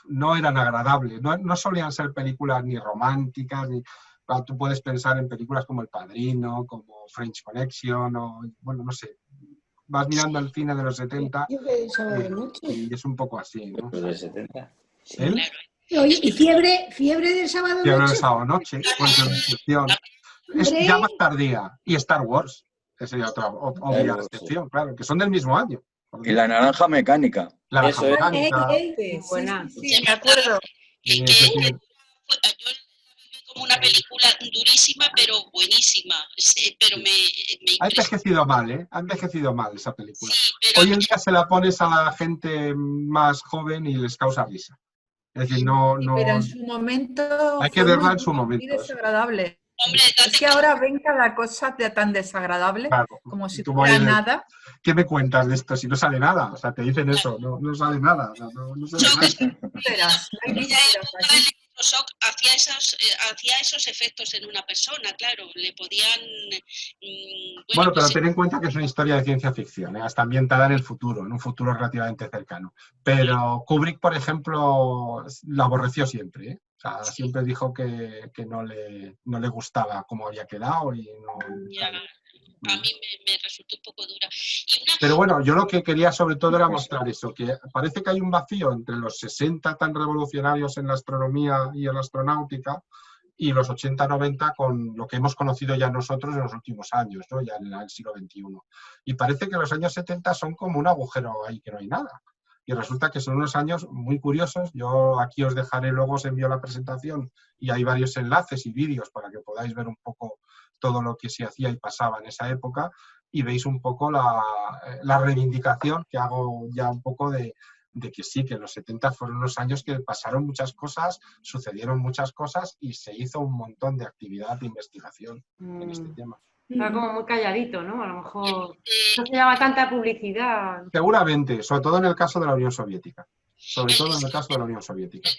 no eran agradables, no solían ser películas ni románticas, ni... Tú puedes pensar en películas como El Padrino, como French Connection, o bueno, no sé. Vas mirando el cine de los 70 y es un poco así, ¿no? De 70. Sí. ¿Él? Oye, ¿y fiebre del sábado Fiebre noche? del sábado noche, Contra es ya más tardía. Y Star Wars, que sería otra obvia excepción, claro, que son del mismo año. Y la naranja mecánica. La naranja Eso es. mecánica. Buena. Sí, me acuerdo. Y yo la vi como una película durísima, pero buenísima. Pero me ha envejecido mal, ¿eh? Ha envejecido mal esa película. Sí, pero hoy en día se la pones a la gente más joven y les causa risa. Es decir, no... Pero en su momento... Hay que verla en su muy momento. desagradable. hombre, Es que ahora ven cada cosa tan desagradable, Claro, como si como fuera hay de- nada. ¿Qué me cuentas de esto? Si no sale nada. O sea, te dicen eso, no sale nada. No sale nada. Vísceras, no hay ya vísceras aquí. el electroshock hacía esos efectos en una persona, claro, le podían... Bueno, pero pues, ten en cuenta que es una historia de ciencia ficción, ¿eh? Está ambientada en el futuro, en un futuro relativamente cercano. Pero Kubrick, por ejemplo, lo aborreció siempre, ¿eh? O sea, siempre dijo que no le gustaba cómo había quedado y no... ya, a mí me resultó un poco dura. Pero bueno, yo lo que quería sobre todo era mostrar eso, que parece que hay un vacío entre los 60 tan revolucionarios en la astronomía y en la astronáutica y los 80-90 con lo que hemos conocido ya nosotros en los últimos años, ¿no? Ya en el siglo XXI. Y parece que los años 70 son como un agujero ahí que no hay nada. Y resulta que son unos años muy curiosos. Yo aquí os dejaré, luego os envío la presentación y hay varios enlaces y vídeos para que podáis ver un poco todo lo que se hacía y pasaba en esa época y veis un poco la reivindicación que hago ya un poco de que sí, que los 70 fueron unos años que pasaron muchas cosas, sucedieron muchas cosas y se hizo un montón de actividad de investigación en este tema. Está como muy calladito, ¿no? A lo mejor no se llama tanta publicidad. Seguramente, sobre todo en el caso de la Unión Soviética. Sobre todo en el caso de la Unión Soviética.